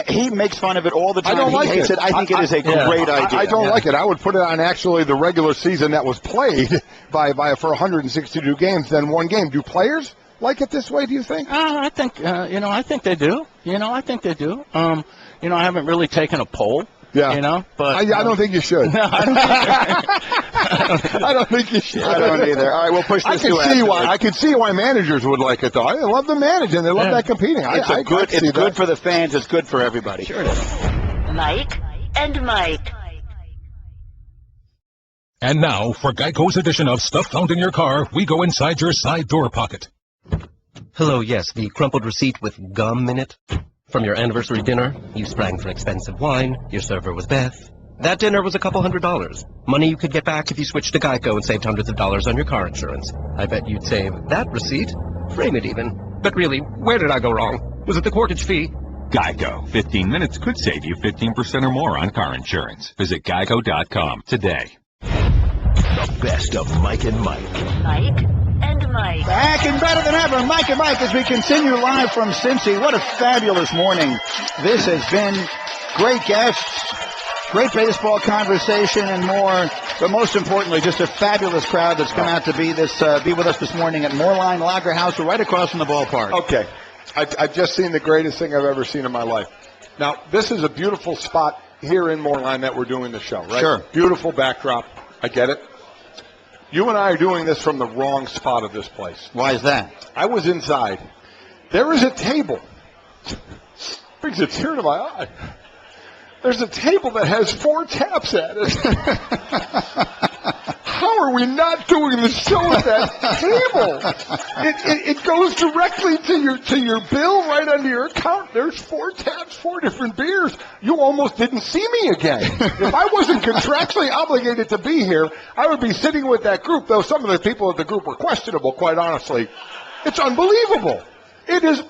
He makes fun of it all the time. I don't like he hates it. I think it is a great idea. I don't like it. I would put it on actually the regular season that was played for 162 games, then 1 game. Do players like it this way, do you think? I think, I think they do. I think they do. I haven't really taken a poll. Yeah. You know? But I don't think you should. No, I don't either. I don't think you should. I don't either. All right, we'll push this to I can see why managers would like it, though. I love the managing. They love that competing. It's good for the fans. It's good for everybody. Sure it is. Mike and Mike. And now, for Geico's edition of Stuff Found in Your Car, we go inside your side door pocket. Hello, yes, the crumpled receipt with gum in it. From your anniversary dinner, you sprang for expensive wine, your server was Beth. That dinner was a couple $100. Money you could get back if you switched to Geico and saved hundreds of dollars on your car insurance. I bet you'd save that receipt. Frame it even. But really, where did I go wrong? Was it the corkage fee? Geico. 15 minutes could save you 15% or more on car insurance. Visit geico.com today. The best of Mike and Mike. Mike and Mike. Back and better than ever, Mike and Mike, as we continue live from Cincy. What a fabulous morning this has been. Great guests, great baseball conversation, and more. But most importantly, just a fabulous crowd that's come out to be with us this morning at Moorline Lager House, right across from the ballpark. Okay. I've just seen the greatest thing I've ever seen in my life. Now, this is a beautiful spot here in Moorline that we're doing the show, right? Sure. Beautiful backdrop. I get it. You and I are doing this from the wrong spot of this place. Why is that? I was inside. There is a table. Brings a tear to my eye. There's a table that has 4 taps at it. How are we not doing the show at that table? It goes directly to your bill right under your account. There's 4 taps, 4 different beers. You almost didn't see me again. If I wasn't contractually obligated to be here, I would be sitting with that group, though some of the people at the group were questionable, quite honestly. It's unbelievable. It is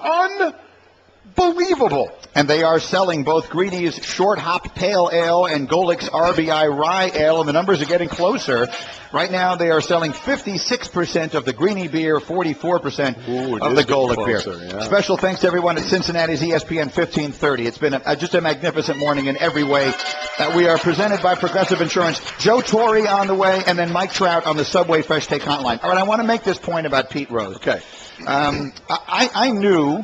unbelievable. And they are selling both Greeny's Short Hop Pale Ale and Golic's RBI Rye Ale, and the numbers are getting closer. Right now, they are selling 56% of the Greeny beer, 44% of the Golic beer. Yeah. Special thanks to everyone at Cincinnati's ESPN 1530. It's been just a magnificent morning in every way. We are presented by Progressive Insurance. Joe Torre on the way, and then Mike Trout on the Subway Fresh Take Hotline. All right, I want to make this point about Pete Rose. Okay. I knew...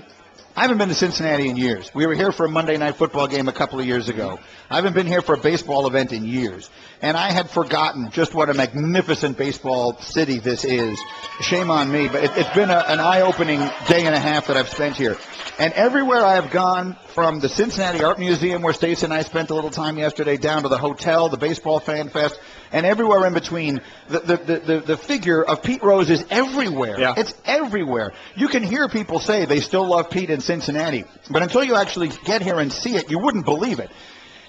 I haven't been to Cincinnati in years. We were here for a Monday Night Football game a couple of years ago. I haven't been here for a baseball event in years. And I had forgotten just what a magnificent baseball city this is. Shame on me, but it's been an eye-opening day and a half that I've spent here. And everywhere I have gone, from the Cincinnati Art Museum, where Stacey and I spent a little time yesterday, down to the hotel, the Baseball Fan Fest, and everywhere in between, the figure of Pete Rose is everywhere. Yeah. It's everywhere. You can hear people say they still love Pete in Cincinnati, but until you actually get here and see it, you wouldn't believe it.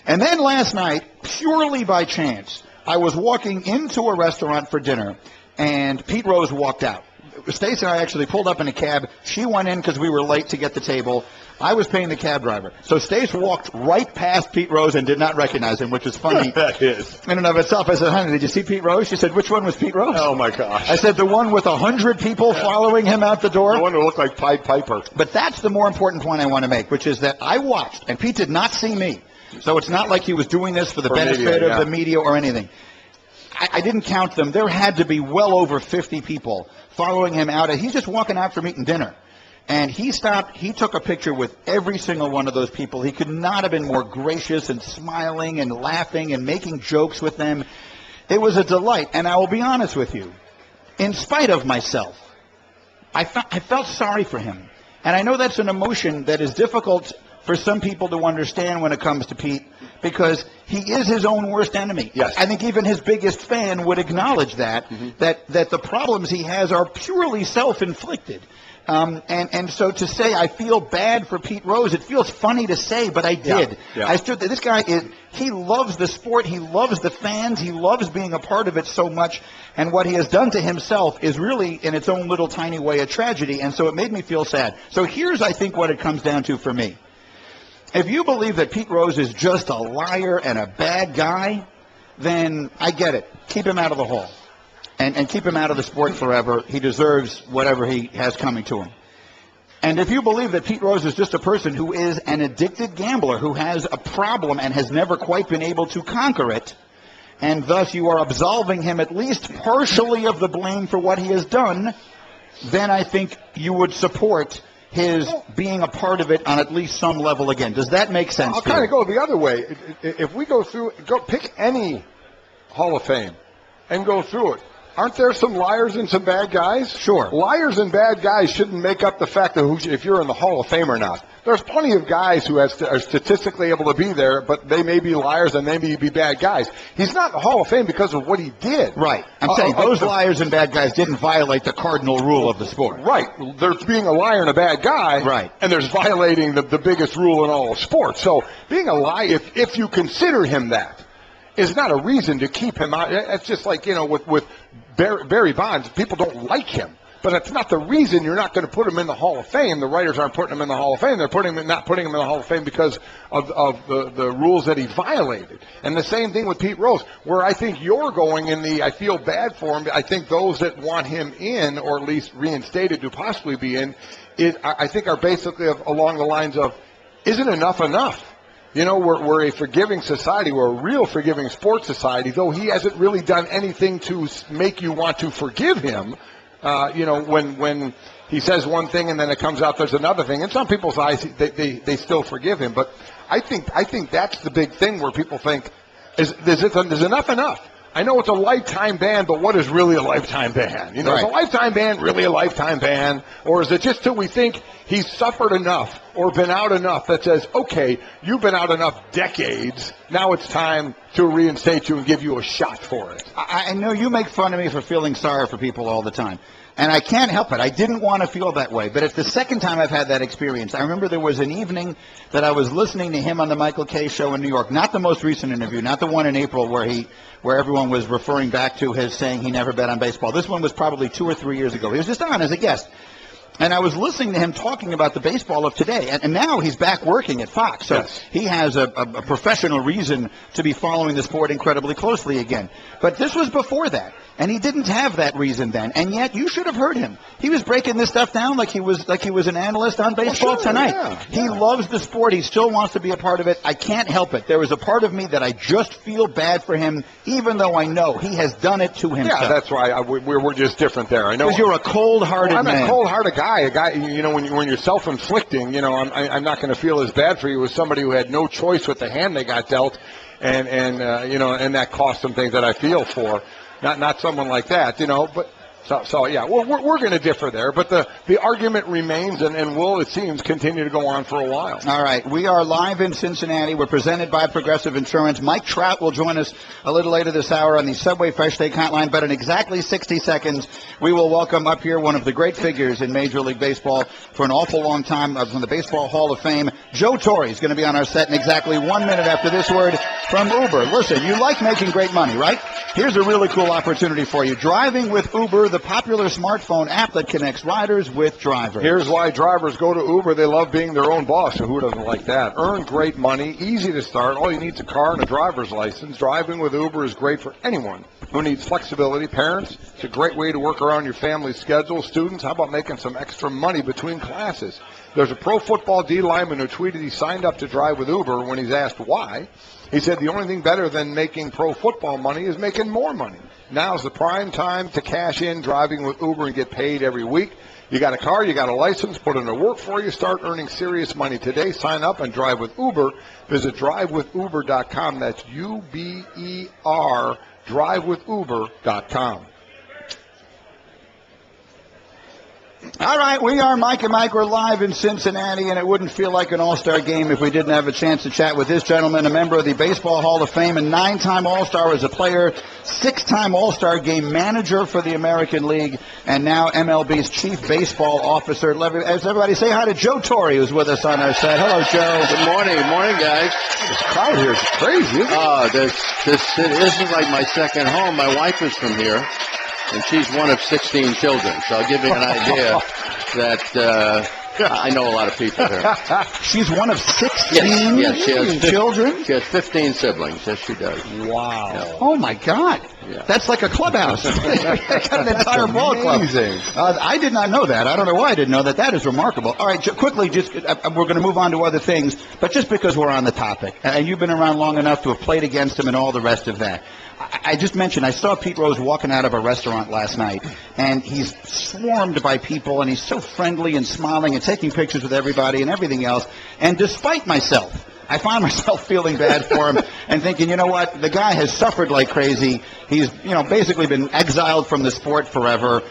And then last night, purely by chance, I was walking into a restaurant for dinner, and Pete Rose walked out. Stacey and I actually pulled up in a cab. She went in because we were late to get the table. I was paying the cab driver. So Stacey walked right past Pete Rose and did not recognize him, which is funny. That is. In and of itself. I said, honey, did you see Pete Rose? She said, which one was Pete Rose? Oh, my gosh. I said, the one with 100 people following him out the door? The one who looked like Pied Piper. But that's the more important point I want to make, which is that I watched, and Pete did not see me. So it's not like he was doing this for the benefit of the media or anything. I didn't count them. There had to be well over 50 people following him out. He's just walking out from eating dinner. And he stopped. He took a picture with every single one of those people. He could not have been more gracious and smiling and laughing and making jokes with them. It was a delight. And I will be honest with you. In spite of myself, I felt sorry for him. And I know that's an emotion that is difficult for some people to understand when it comes to Pete, because he is his own worst enemy. Yes. I think even his biggest fan would acknowledge that, that the problems he has are purely self-inflicted. And so to say I feel bad for Pete Rose, it feels funny to say, but I did. Yeah. I stood there. This guy he loves the sport. He loves the fans. He loves being a part of it so much. And what he has done to himself is really, in its own little tiny way, a tragedy. And so it made me feel sad. So here's, I think, what it comes down to for me. If you believe that Pete Rose is just a liar and a bad guy, then I get it. Keep him out of the hall. And keep him out of the sport forever. He deserves whatever he has coming to him. And if you believe that Pete Rose is just a person who is an addicted gambler, who has a problem and has never quite been able to conquer it, and thus you are absolving him at least partially of the blame for what he has done, then I think you would support his being a part of it on at least some level again. Does that make sense? I'll kind of go the other way. If we go pick any Hall of Fame and go through it. Aren't there some liars and some bad guys? Sure. Liars and bad guys shouldn't make up the fact of if you're in the Hall of Fame or not. There's plenty of guys who are statistically able to be there, but they may be liars and they may be bad guys. He's not in the Hall of Fame because of what he did. Right. I'm saying those liars and bad guys didn't violate the cardinal rule of the sport. Right. There's being a liar and a bad guy. Right. And there's violating the biggest rule in all of sports. So being a liar, if you consider him that, is not a reason to keep him out. It's just like, with Barry Bonds, people don't like him. But it's not the reason you're not going to put him in the Hall of Fame. The writers aren't putting him in the Hall of Fame. They're not putting him in the Hall of Fame because of the rules that he violated. And the same thing with Pete Rose, where I think you're going in I feel bad for him. I think those that want him in, or at least reinstated to possibly be in, I think are basically along the lines of, isn't enough enough? We're a forgiving society. We're a real forgiving sports society, though he hasn't really done anything to make you want to forgive him. When he says one thing and then it comes out there's another thing. In some people's eyes, they still forgive him. But I think that's the big thing where people think, is enough? I know it's a lifetime ban, but what is really a lifetime ban? Is a lifetime ban really a lifetime ban? Or is it just till we think he's suffered enough or been out enough that says, okay, you've been out enough decades, now it's time to reinstate you and give you a shot for it? I know you make fun of me for feeling sorry for people all the time. And I can't help it. I didn't want to feel that way. But it's the second time I've had that experience. I remember there was an evening that I was listening to him on the Michael Kay show in New York. Not the most recent interview, not the one in April where everyone was referring back to his saying he never bet on baseball. This one was probably 2 or 3 years ago. He was just on as a guest. And I was listening to him talking about the baseball of today. And now he's back working at Fox. So yes. He has a professional reason to be following the sport incredibly closely again. But this was before that. And he didn't have that reason then. And yet you should have heard him. He was breaking this stuff down like he was an analyst on baseball tonight. Yeah. He loves the sport. He still wants to be a part of it. I can't help it. There is a part of me that I just feel bad for him, even though I know he has done it to himself. Yeah, that's why we're just different there. I know. Because you're a cold-hearted man. I'm a cold-hearted guy. A guy, when you're self-inflicting, I'm not going to feel as bad for you as somebody who had no choice with the hand they got dealt, and that cost them things that I feel for. Not someone like that, but so yeah, we're going to differ there, but the argument remains and will, it seems, continue to go on for a while. All right, we are live in Cincinnati. We're presented by Progressive Insurance. Mike Trout will join us a little later this hour on the Subway Fresh Steak Hotline, but in exactly 60 seconds, we will welcome up here one of the great figures in Major League Baseball for an awful long time from the Baseball Hall of Fame. Joe Torre is going to be on our set in exactly 1 minute after this word from Uber. Listen, you like making great money, right? Here's a really cool opportunity for you. Driving with Uber, the popular smartphone app that connects riders with drivers. Here's why drivers go to Uber. They love being their own boss. So who doesn't like that? Earn great money, easy to start. All you need is a car and a driver's license. Driving with Uber is great for anyone who needs flexibility. Parents, it's a great way to work around your family's schedule. Students, how about making some extra money between classes? There's a pro football D lineman who tweeted he signed up to drive with Uber. When he's asked why, he said the only thing better than making pro football money is making more money. Now's the prime time to cash in driving with Uber and get paid every week. You got a car, you got a license, put in the work for you, start earning serious money today. Sign up and drive with Uber. Visit drivewithuber.com. That's UBER, drivewithuber.com. All right, we are Mike and Mike. We're live in Cincinnati, and it wouldn't feel like an All-Star game if we didn't have a chance to chat with this gentleman, a member of the Baseball Hall of Fame, a 9-time All-Star as a player, 6-time All-Star game manager for the American League, and now MLB's chief baseball officer. As everybody say hi to Joe Torre, who's with us on our set. Hello, Joe. Good morning, guys. This crowd here is crazy, isn't it? This is like my second home. My wife is from here. And she's one of 16 children, so I'll give you an idea that I know a lot of people here. She's one of 16 yes, she has children? She has 15 siblings. Yes, she does. Wow. Yeah. Oh, my God. Yeah. That's like a clubhouse. Got an entire ball club. I did not know that. I don't know why I didn't know that. That is remarkable. All right, quickly, we're going to move on to other things, but just because we're on the topic, and you've been around long enough to have played against him and all the rest of that, I just mentioned I saw Pete Rose walking out of a restaurant last night, and he's swarmed by people, and he's so friendly and smiling and taking pictures with everybody and everything else. And despite myself, I found myself feeling bad for him and thinking, you know what, the guy has suffered like crazy. He's, basically been exiled from the sport forever.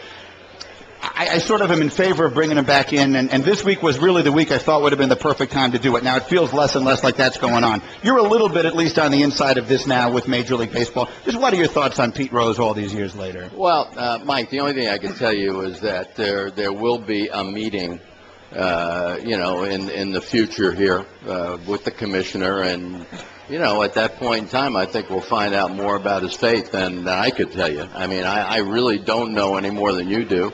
I sort of am in favor of bringing him back in, and this week was really the week I thought would have been the perfect time to do it. Now, it feels less and less like that's going on. You're a little bit, at least, on the inside of this now with Major League Baseball. Just what are your thoughts on Pete Rose all these years later? Well, Mike, the only thing I can tell you is that there will be a meeting, in the future here with the commissioner, and at that point in time, I think we'll find out more about his fate than I could tell you. I mean, I really don't know any more than you do.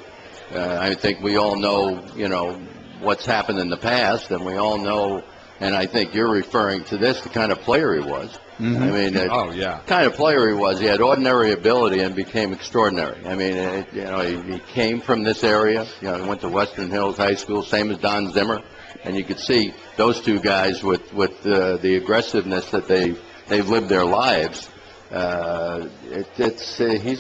I think we all know, what's happened in the past, and we all know, and I think you're referring to this, the kind of player he was. Mm-hmm. I mean, kind of player he was. He had ordinary ability and became extraordinary. I mean, he came from this area. He went to Western Hills High School, same as Don Zimmer, and you could see those two guys with the aggressiveness that they've lived their lives. He's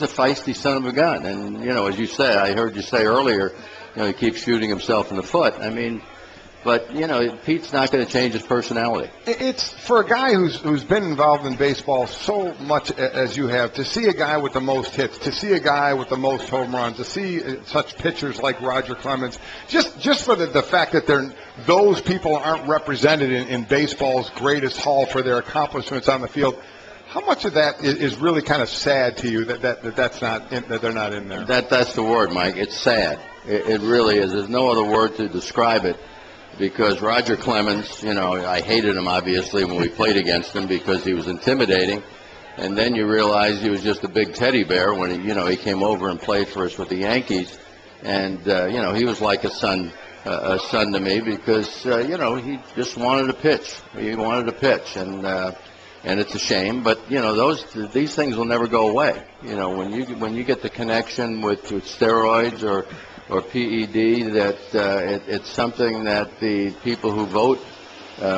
a feisty son of a gun, and as you say, I heard you say earlier, he keeps shooting himself in the foot. I mean, but Pete's not going to change his personality. It's for a guy who's been involved in baseball so much as you have, to see a guy with the most hits, to see a guy with the most home runs, to see such pitchers like Roger Clemens, just for the fact that those people aren't represented in baseball's greatest hall for their accomplishments on the field. How much of that is really kind of sad to you that they're not in there? That's the word, Mike. It's sad. It really is. There's no other word to describe it, because Roger Clemens, I hated him obviously when we played against him because he was intimidating, and then you realize he was just a big teddy bear when he came over and played for us with the Yankees, and he was like a son to me because he just wanted to pitch. He wanted to pitch, and it's a shame, but these things will never go away. When you get the connection with steroids or PED, that it's something that the people who vote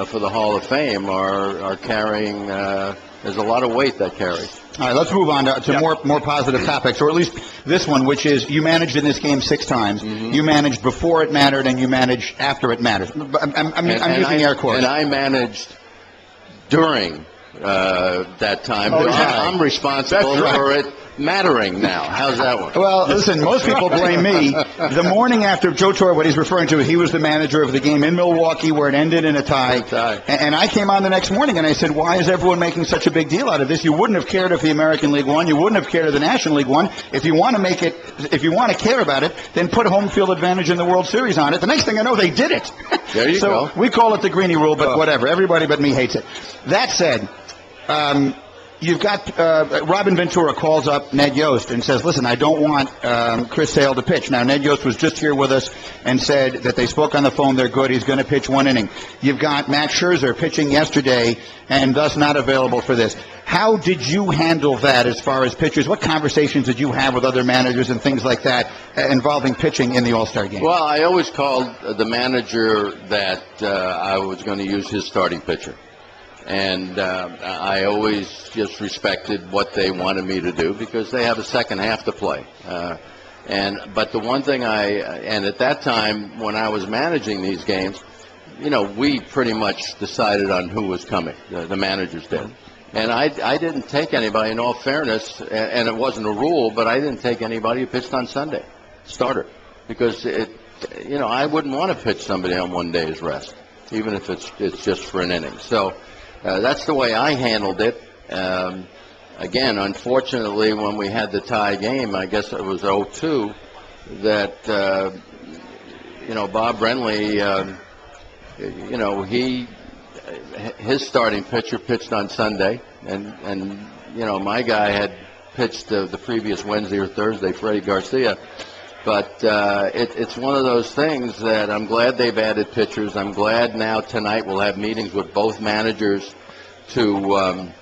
for the Hall of Fame are carrying. There's a lot of weight that carries. All right, let's move on to more positive topics, or at least this one, which is you managed in this game 6 times. Mm-hmm. You managed before it mattered, and you managed after it mattered. I'm using air quotes. And I managed during that time. Oh, yeah. I'm responsible for it mattering now. How's that one? Well, listen, most people blame me. The morning after Joe Torre, what he's referring to, he was the manager of the game in Milwaukee where it ended in a tie. And I came on the next morning and I said, why is everyone making such a big deal out of this? You wouldn't have cared if the American League won. You wouldn't have cared if the National League won. If you want to care about it, then put home field advantage in the World Series on it. The next thing I know, they did it. There you go. We call it the Greeny rule, but whatever. Everybody but me hates it. That said, you've got Robin Ventura calls up Ned Yost and says, listen, I don't want Chris Sale to pitch. Now, Ned Yost was just here with us and said that they spoke on the phone. They're good. He's going to pitch 1 inning. You've got Max Scherzer pitching yesterday and thus not available for this. How did you handle that as far as pitchers? What conversations did you have with other managers and things like that involving pitching in the All-Star game? Well, I always called the manager that I was going to use his starting pitcher. And I always just respected what they wanted me to do because they have a second half to play. But the one thing and at that time when I was managing these games, we pretty much decided on who was coming. The managers did. And I didn't take anybody, in all fairness, and it wasn't a rule, but I didn't take anybody who pitched on Sunday, starter, because I wouldn't want to pitch somebody on one day's rest, even if it's just for an inning. So. That's the way I handled it. Again, unfortunately, when we had the tie game, I guess it was 0-2, that, Bob Brenly, his starting pitcher pitched on Sunday, and my guy had pitched the previous Wednesday or Thursday, Freddie Garcia. But it's one of those things that I'm glad they've added pitchers. I'm glad now tonight we'll have meetings with both managers to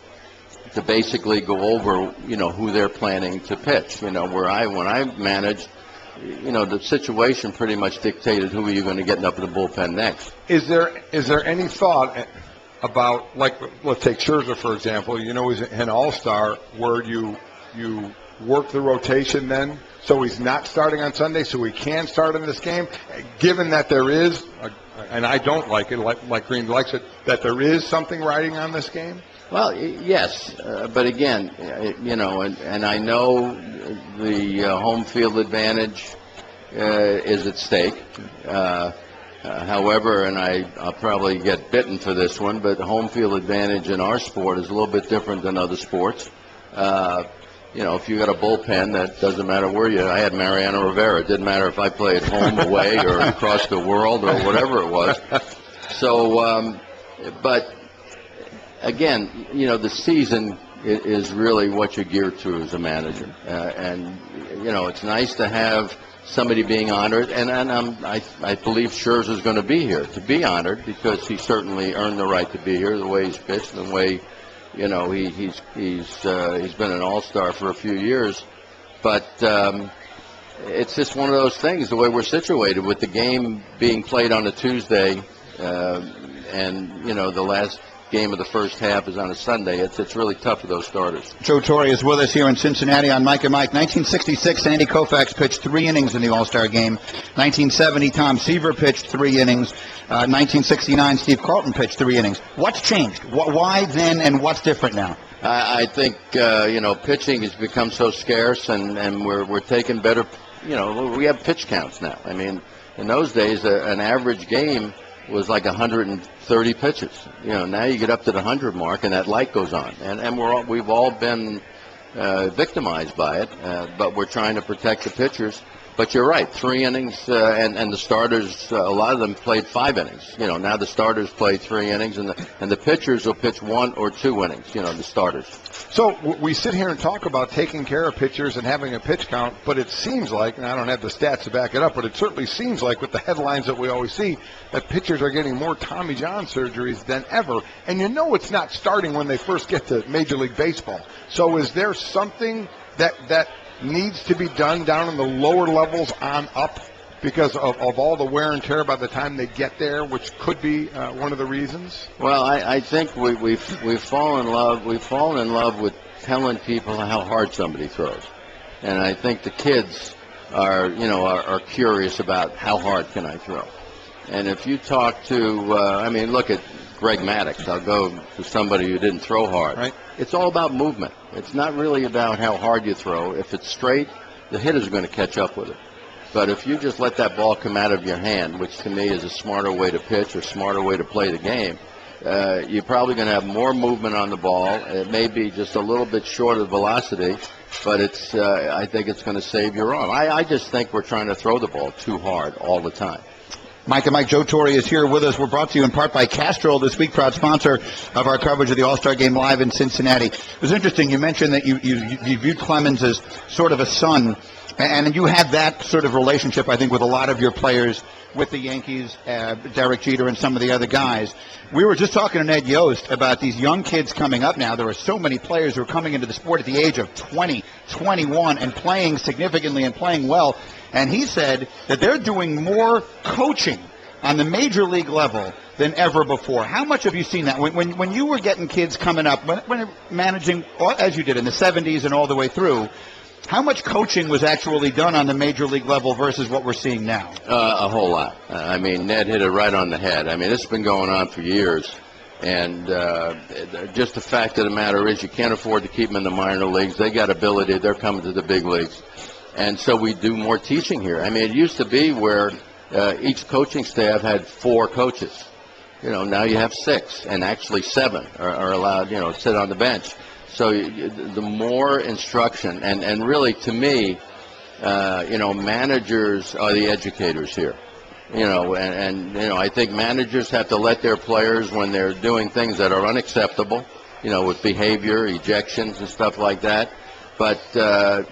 basically go over, who they're planning to pitch. When I managed, the situation pretty much dictated who are you going to get up in the bullpen next. Is there any thought about, like, let's take Scherzer, for example. You know, he's an all-star where you work the rotation then, so he's not starting on Sunday, so he can start in this game, given that there is, and I don't like it, like Green likes it, that there is something riding on this game? Well, yes, but again, you know, and I know the home field advantage is at stake. However, and I'll probably get bitten for this one, but the home field advantage in our sport is a little bit different than other sports. You know, if you got a bullpen, that doesn't matter where you. I had Mariano Rivera. It didn't matter if I played home, away, or across the world, or whatever it was. So, but again, you know, the season is really what you're geared to as a manager, and you know, it's nice to have somebody being honored, and I believe Scherzer's going to be here to be honored because he certainly earned the right to be here, the way he's pitched, and the way, you know, he's been an all-star for a few years, but it's just one of those things, the way we're situated with the game being played on a Tuesday, and you know, the last game of the first half is on a Sunday. It's really tough for those starters. Joe Torre is with us here in Cincinnati on Mike and Mike. 1966, Sandy Koufax pitched 3 innings in the All-Star game. 1970, Tom Seaver pitched 3 innings. 1969, Steve Carlton pitched 3 innings. What's changed? Why then, and what's different now? I think you know, pitching has become so scarce, and we're taking better. You know, we have pitch counts now. I mean, in those days, an average game was like 130 pitches. You know, now you get up to the 100 mark, and that light goes on. And we've all been victimized by it, but we're trying to protect the pitchers. But you're right, 3 innings, and the starters, a lot of them played 5 innings. You know, now the starters play 3 innings, and the pitchers will pitch 1 or 2 innings, you know, the starters. So we sit here and talk about taking care of pitchers and having a pitch count, but it seems like, and I don't have the stats to back it up, but it certainly seems like with the headlines that we always see, that pitchers are getting more Tommy John surgeries than ever. And you know it's not starting when they first get to Major League Baseball. So is there something that needs to be done down in the lower levels on up because of all the wear and tear by the time they get there, which could be one of the reasons? Well, I think we've fallen in love. We've fallen in love with telling people how hard somebody throws, and I think the kids are curious about how hard can I throw. And if you talk to, I mean, look at Greg Maddux. I'll go to somebody who didn't throw hard. Right. It's all about movement. It's not really about how hard you throw. If it's straight, the hitter's going to catch up with it. But if you just let that ball come out of your hand, which to me is a smarter way to pitch or smarter way to play the game, you're probably going to have more movement on the ball. It may be just a little bit short of velocity, but it's I think it's going to save your arm. I just think we're trying to throw the ball too hard all the time. Mike and Mike, Joe Torre is here with us. We're brought to you in part by Castrol this week, proud sponsor of our coverage of the All-Star Game live in Cincinnati. It was interesting. You mentioned that you viewed Clemens as sort of a son, and you had that sort of relationship, I think, with a lot of your players with the Yankees, Derek Jeter and some of the other guys. We were just talking to Ned Yost about these young kids coming up now. There are so many players who are coming into the sport at the age of 20, 21, and playing significantly and playing well. And he said that they're doing more coaching on the major league level than ever before. How much have you seen that? When you were getting kids coming up, when managing, as you did in the 70s and all the way through, how much coaching was actually done on the major league level versus what we're seeing now? A whole lot. I mean, Ned hit it right on the head. I mean, it's been going on for years. And just the fact of the matter is you can't afford to keep them in the minor leagues. They got ability. They're coming to the big leagues. And so we do more teaching here. I mean, it used to be where each coaching staff had 4 coaches. You know, now you have 6, and actually 7 are allowed, you know, sit on the bench. So the more instruction, and really to me, you know, managers are the educators here. You know, and you know, I think managers have to let their players, when they're doing things that are unacceptable, you know, with behavior, ejections and stuff like that. But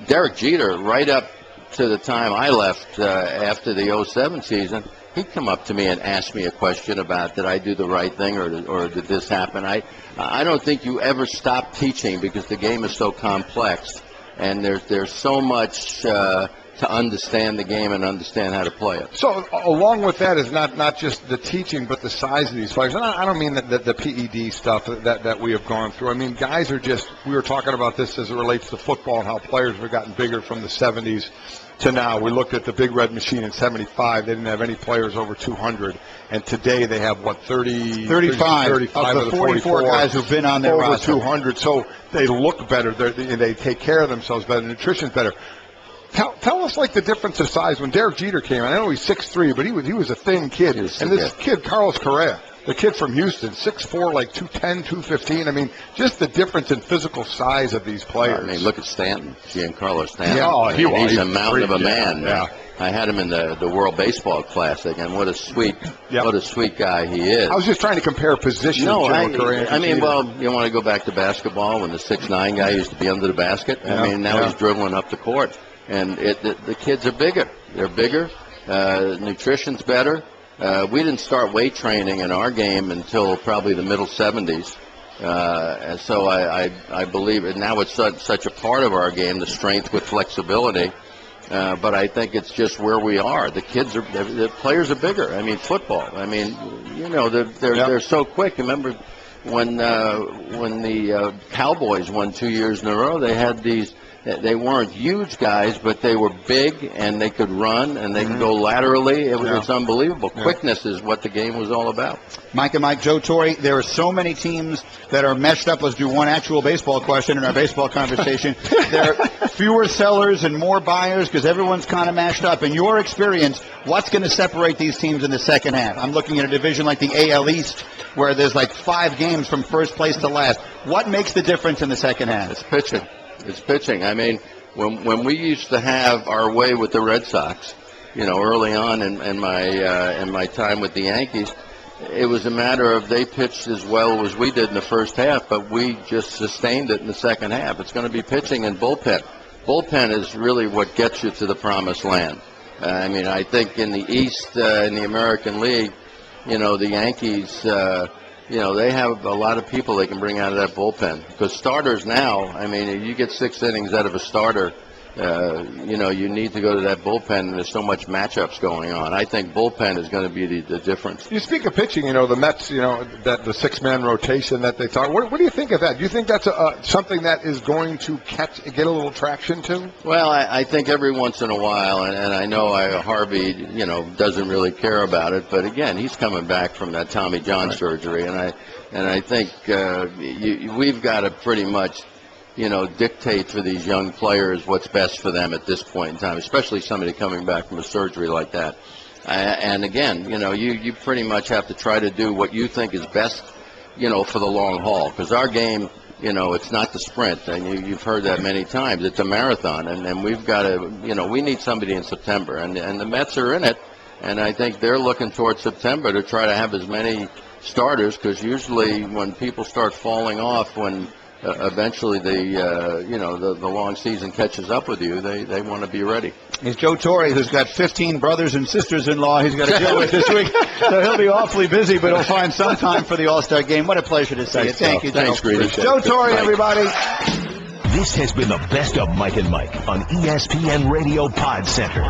Derek Jeter, right up to the time I left after the 07 season, he'd come up to me and ask me a question about, did I do the right thing, or did this happen? I don't think you ever stop teaching because the game is so complex, and there's so much to understand the game and understand how to play it. So along with that is not just the teaching, but the size of these players. And I don't mean that the PED stuff that we have gone through. I mean, guys are just, we were talking about this as it relates to football and how players have gotten bigger from the 70s to now. We looked at the Big Red Machine in 75. They didn't have any players over 200. And today they have, 35 of the 44 guys who've been on their over roster. 200. So they look better. They take care of themselves better. Nutrition's better. Tell us, like, the difference of size. When Derek Jeter came in, I know he's 6'3", but he was a thin kid. And this kid, Carlos Correa, the kid from Houston, 6'4", like 210, 215. I mean, just the difference in physical size of these players. I mean, look at Stanton, Giancarlo Stanton. Yeah, he's a mountain of a man. Yeah. I had him in the World Baseball Classic, and what a sweet guy he is. I was just trying to compare positions. No, Correa I mean, well, you want to go back to basketball when the 6'9" guy used to be under the basket? Yeah. I mean, now he's dribbling up the court. And the kids are bigger. They're bigger. Nutrition's better. We didn't start weight training in our game until probably the middle 70s. And so I believe it. Now it's such a part of our game, the strength with flexibility. But I think it's just where we are. The players are bigger. I mean, football. I mean, they're so quick. Remember when the Cowboys won 2 years in a row, they had these. They weren't huge guys, but they were big, and they could run, and they could go laterally. It's unbelievable. Yeah. Quickness is what the game was all about. Mike and Mike, Joe Torre, there are so many teams that are meshed up. Let's do one actual baseball question in our baseball conversation. There are fewer sellers and more buyers because everyone's kind of mashed up. In your experience, what's going to separate these teams in the second half? I'm looking at a division like the AL East where there's like 5 games from first place to last. What makes the difference in the second half? It's pitching. It's pitching. I mean, when we used to have our way with the Red Sox, early on in my time with the Yankees, it was a matter of they pitched as well as we did in the first half, but we just sustained it in the second half. It's going to be pitching and bullpen. Bullpen is really what gets you to the promised land. I mean, I think in the East, in the American League, the Yankees. They have a lot of people they can bring out of that bullpen. Because starters now, I mean, if you get 6 innings out of a starter, you need to go to that bullpen, and there's so much matchups going on. I think bullpen is going to be the difference. You speak of pitching, the Mets, that the 6-man rotation that they talk. What do you think of that? Do you think that's something that is going to get a little traction to? Well, I think every once in a while, and I know Harvey, doesn't really care about it, but again, he's coming back from that Tommy John surgery, and I think we've got to pretty much dictate for these young players what's best for them at this point in time, especially somebody coming back from a surgery like that. And again, you pretty much have to try to do what you think is best, for the long haul. Because our game, it's not the sprint, and you've heard that many times. It's a marathon, and we've got to, we need somebody in September, and the Mets are in it, and I think they're looking towards September to try to have as many starters. Because usually when people start falling off, when eventually the long season catches up with you, they want to be ready. It's Joe Torre, who's got 15 brothers and sisters-in-law he's got to deal with this week. So he'll be awfully busy, but he'll find some time for the All-Star game. What a pleasure to see you. Thank you, Joe. Thanks, Greeny. Joe Torre, everybody. This has been the best of Mike and Mike on ESPN Radio Pod Center.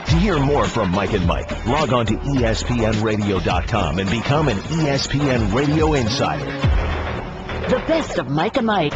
To hear more from Mike and Mike, log on to ESPNradio.com and become an ESPN Radio Insider. The best of Mike and Mike.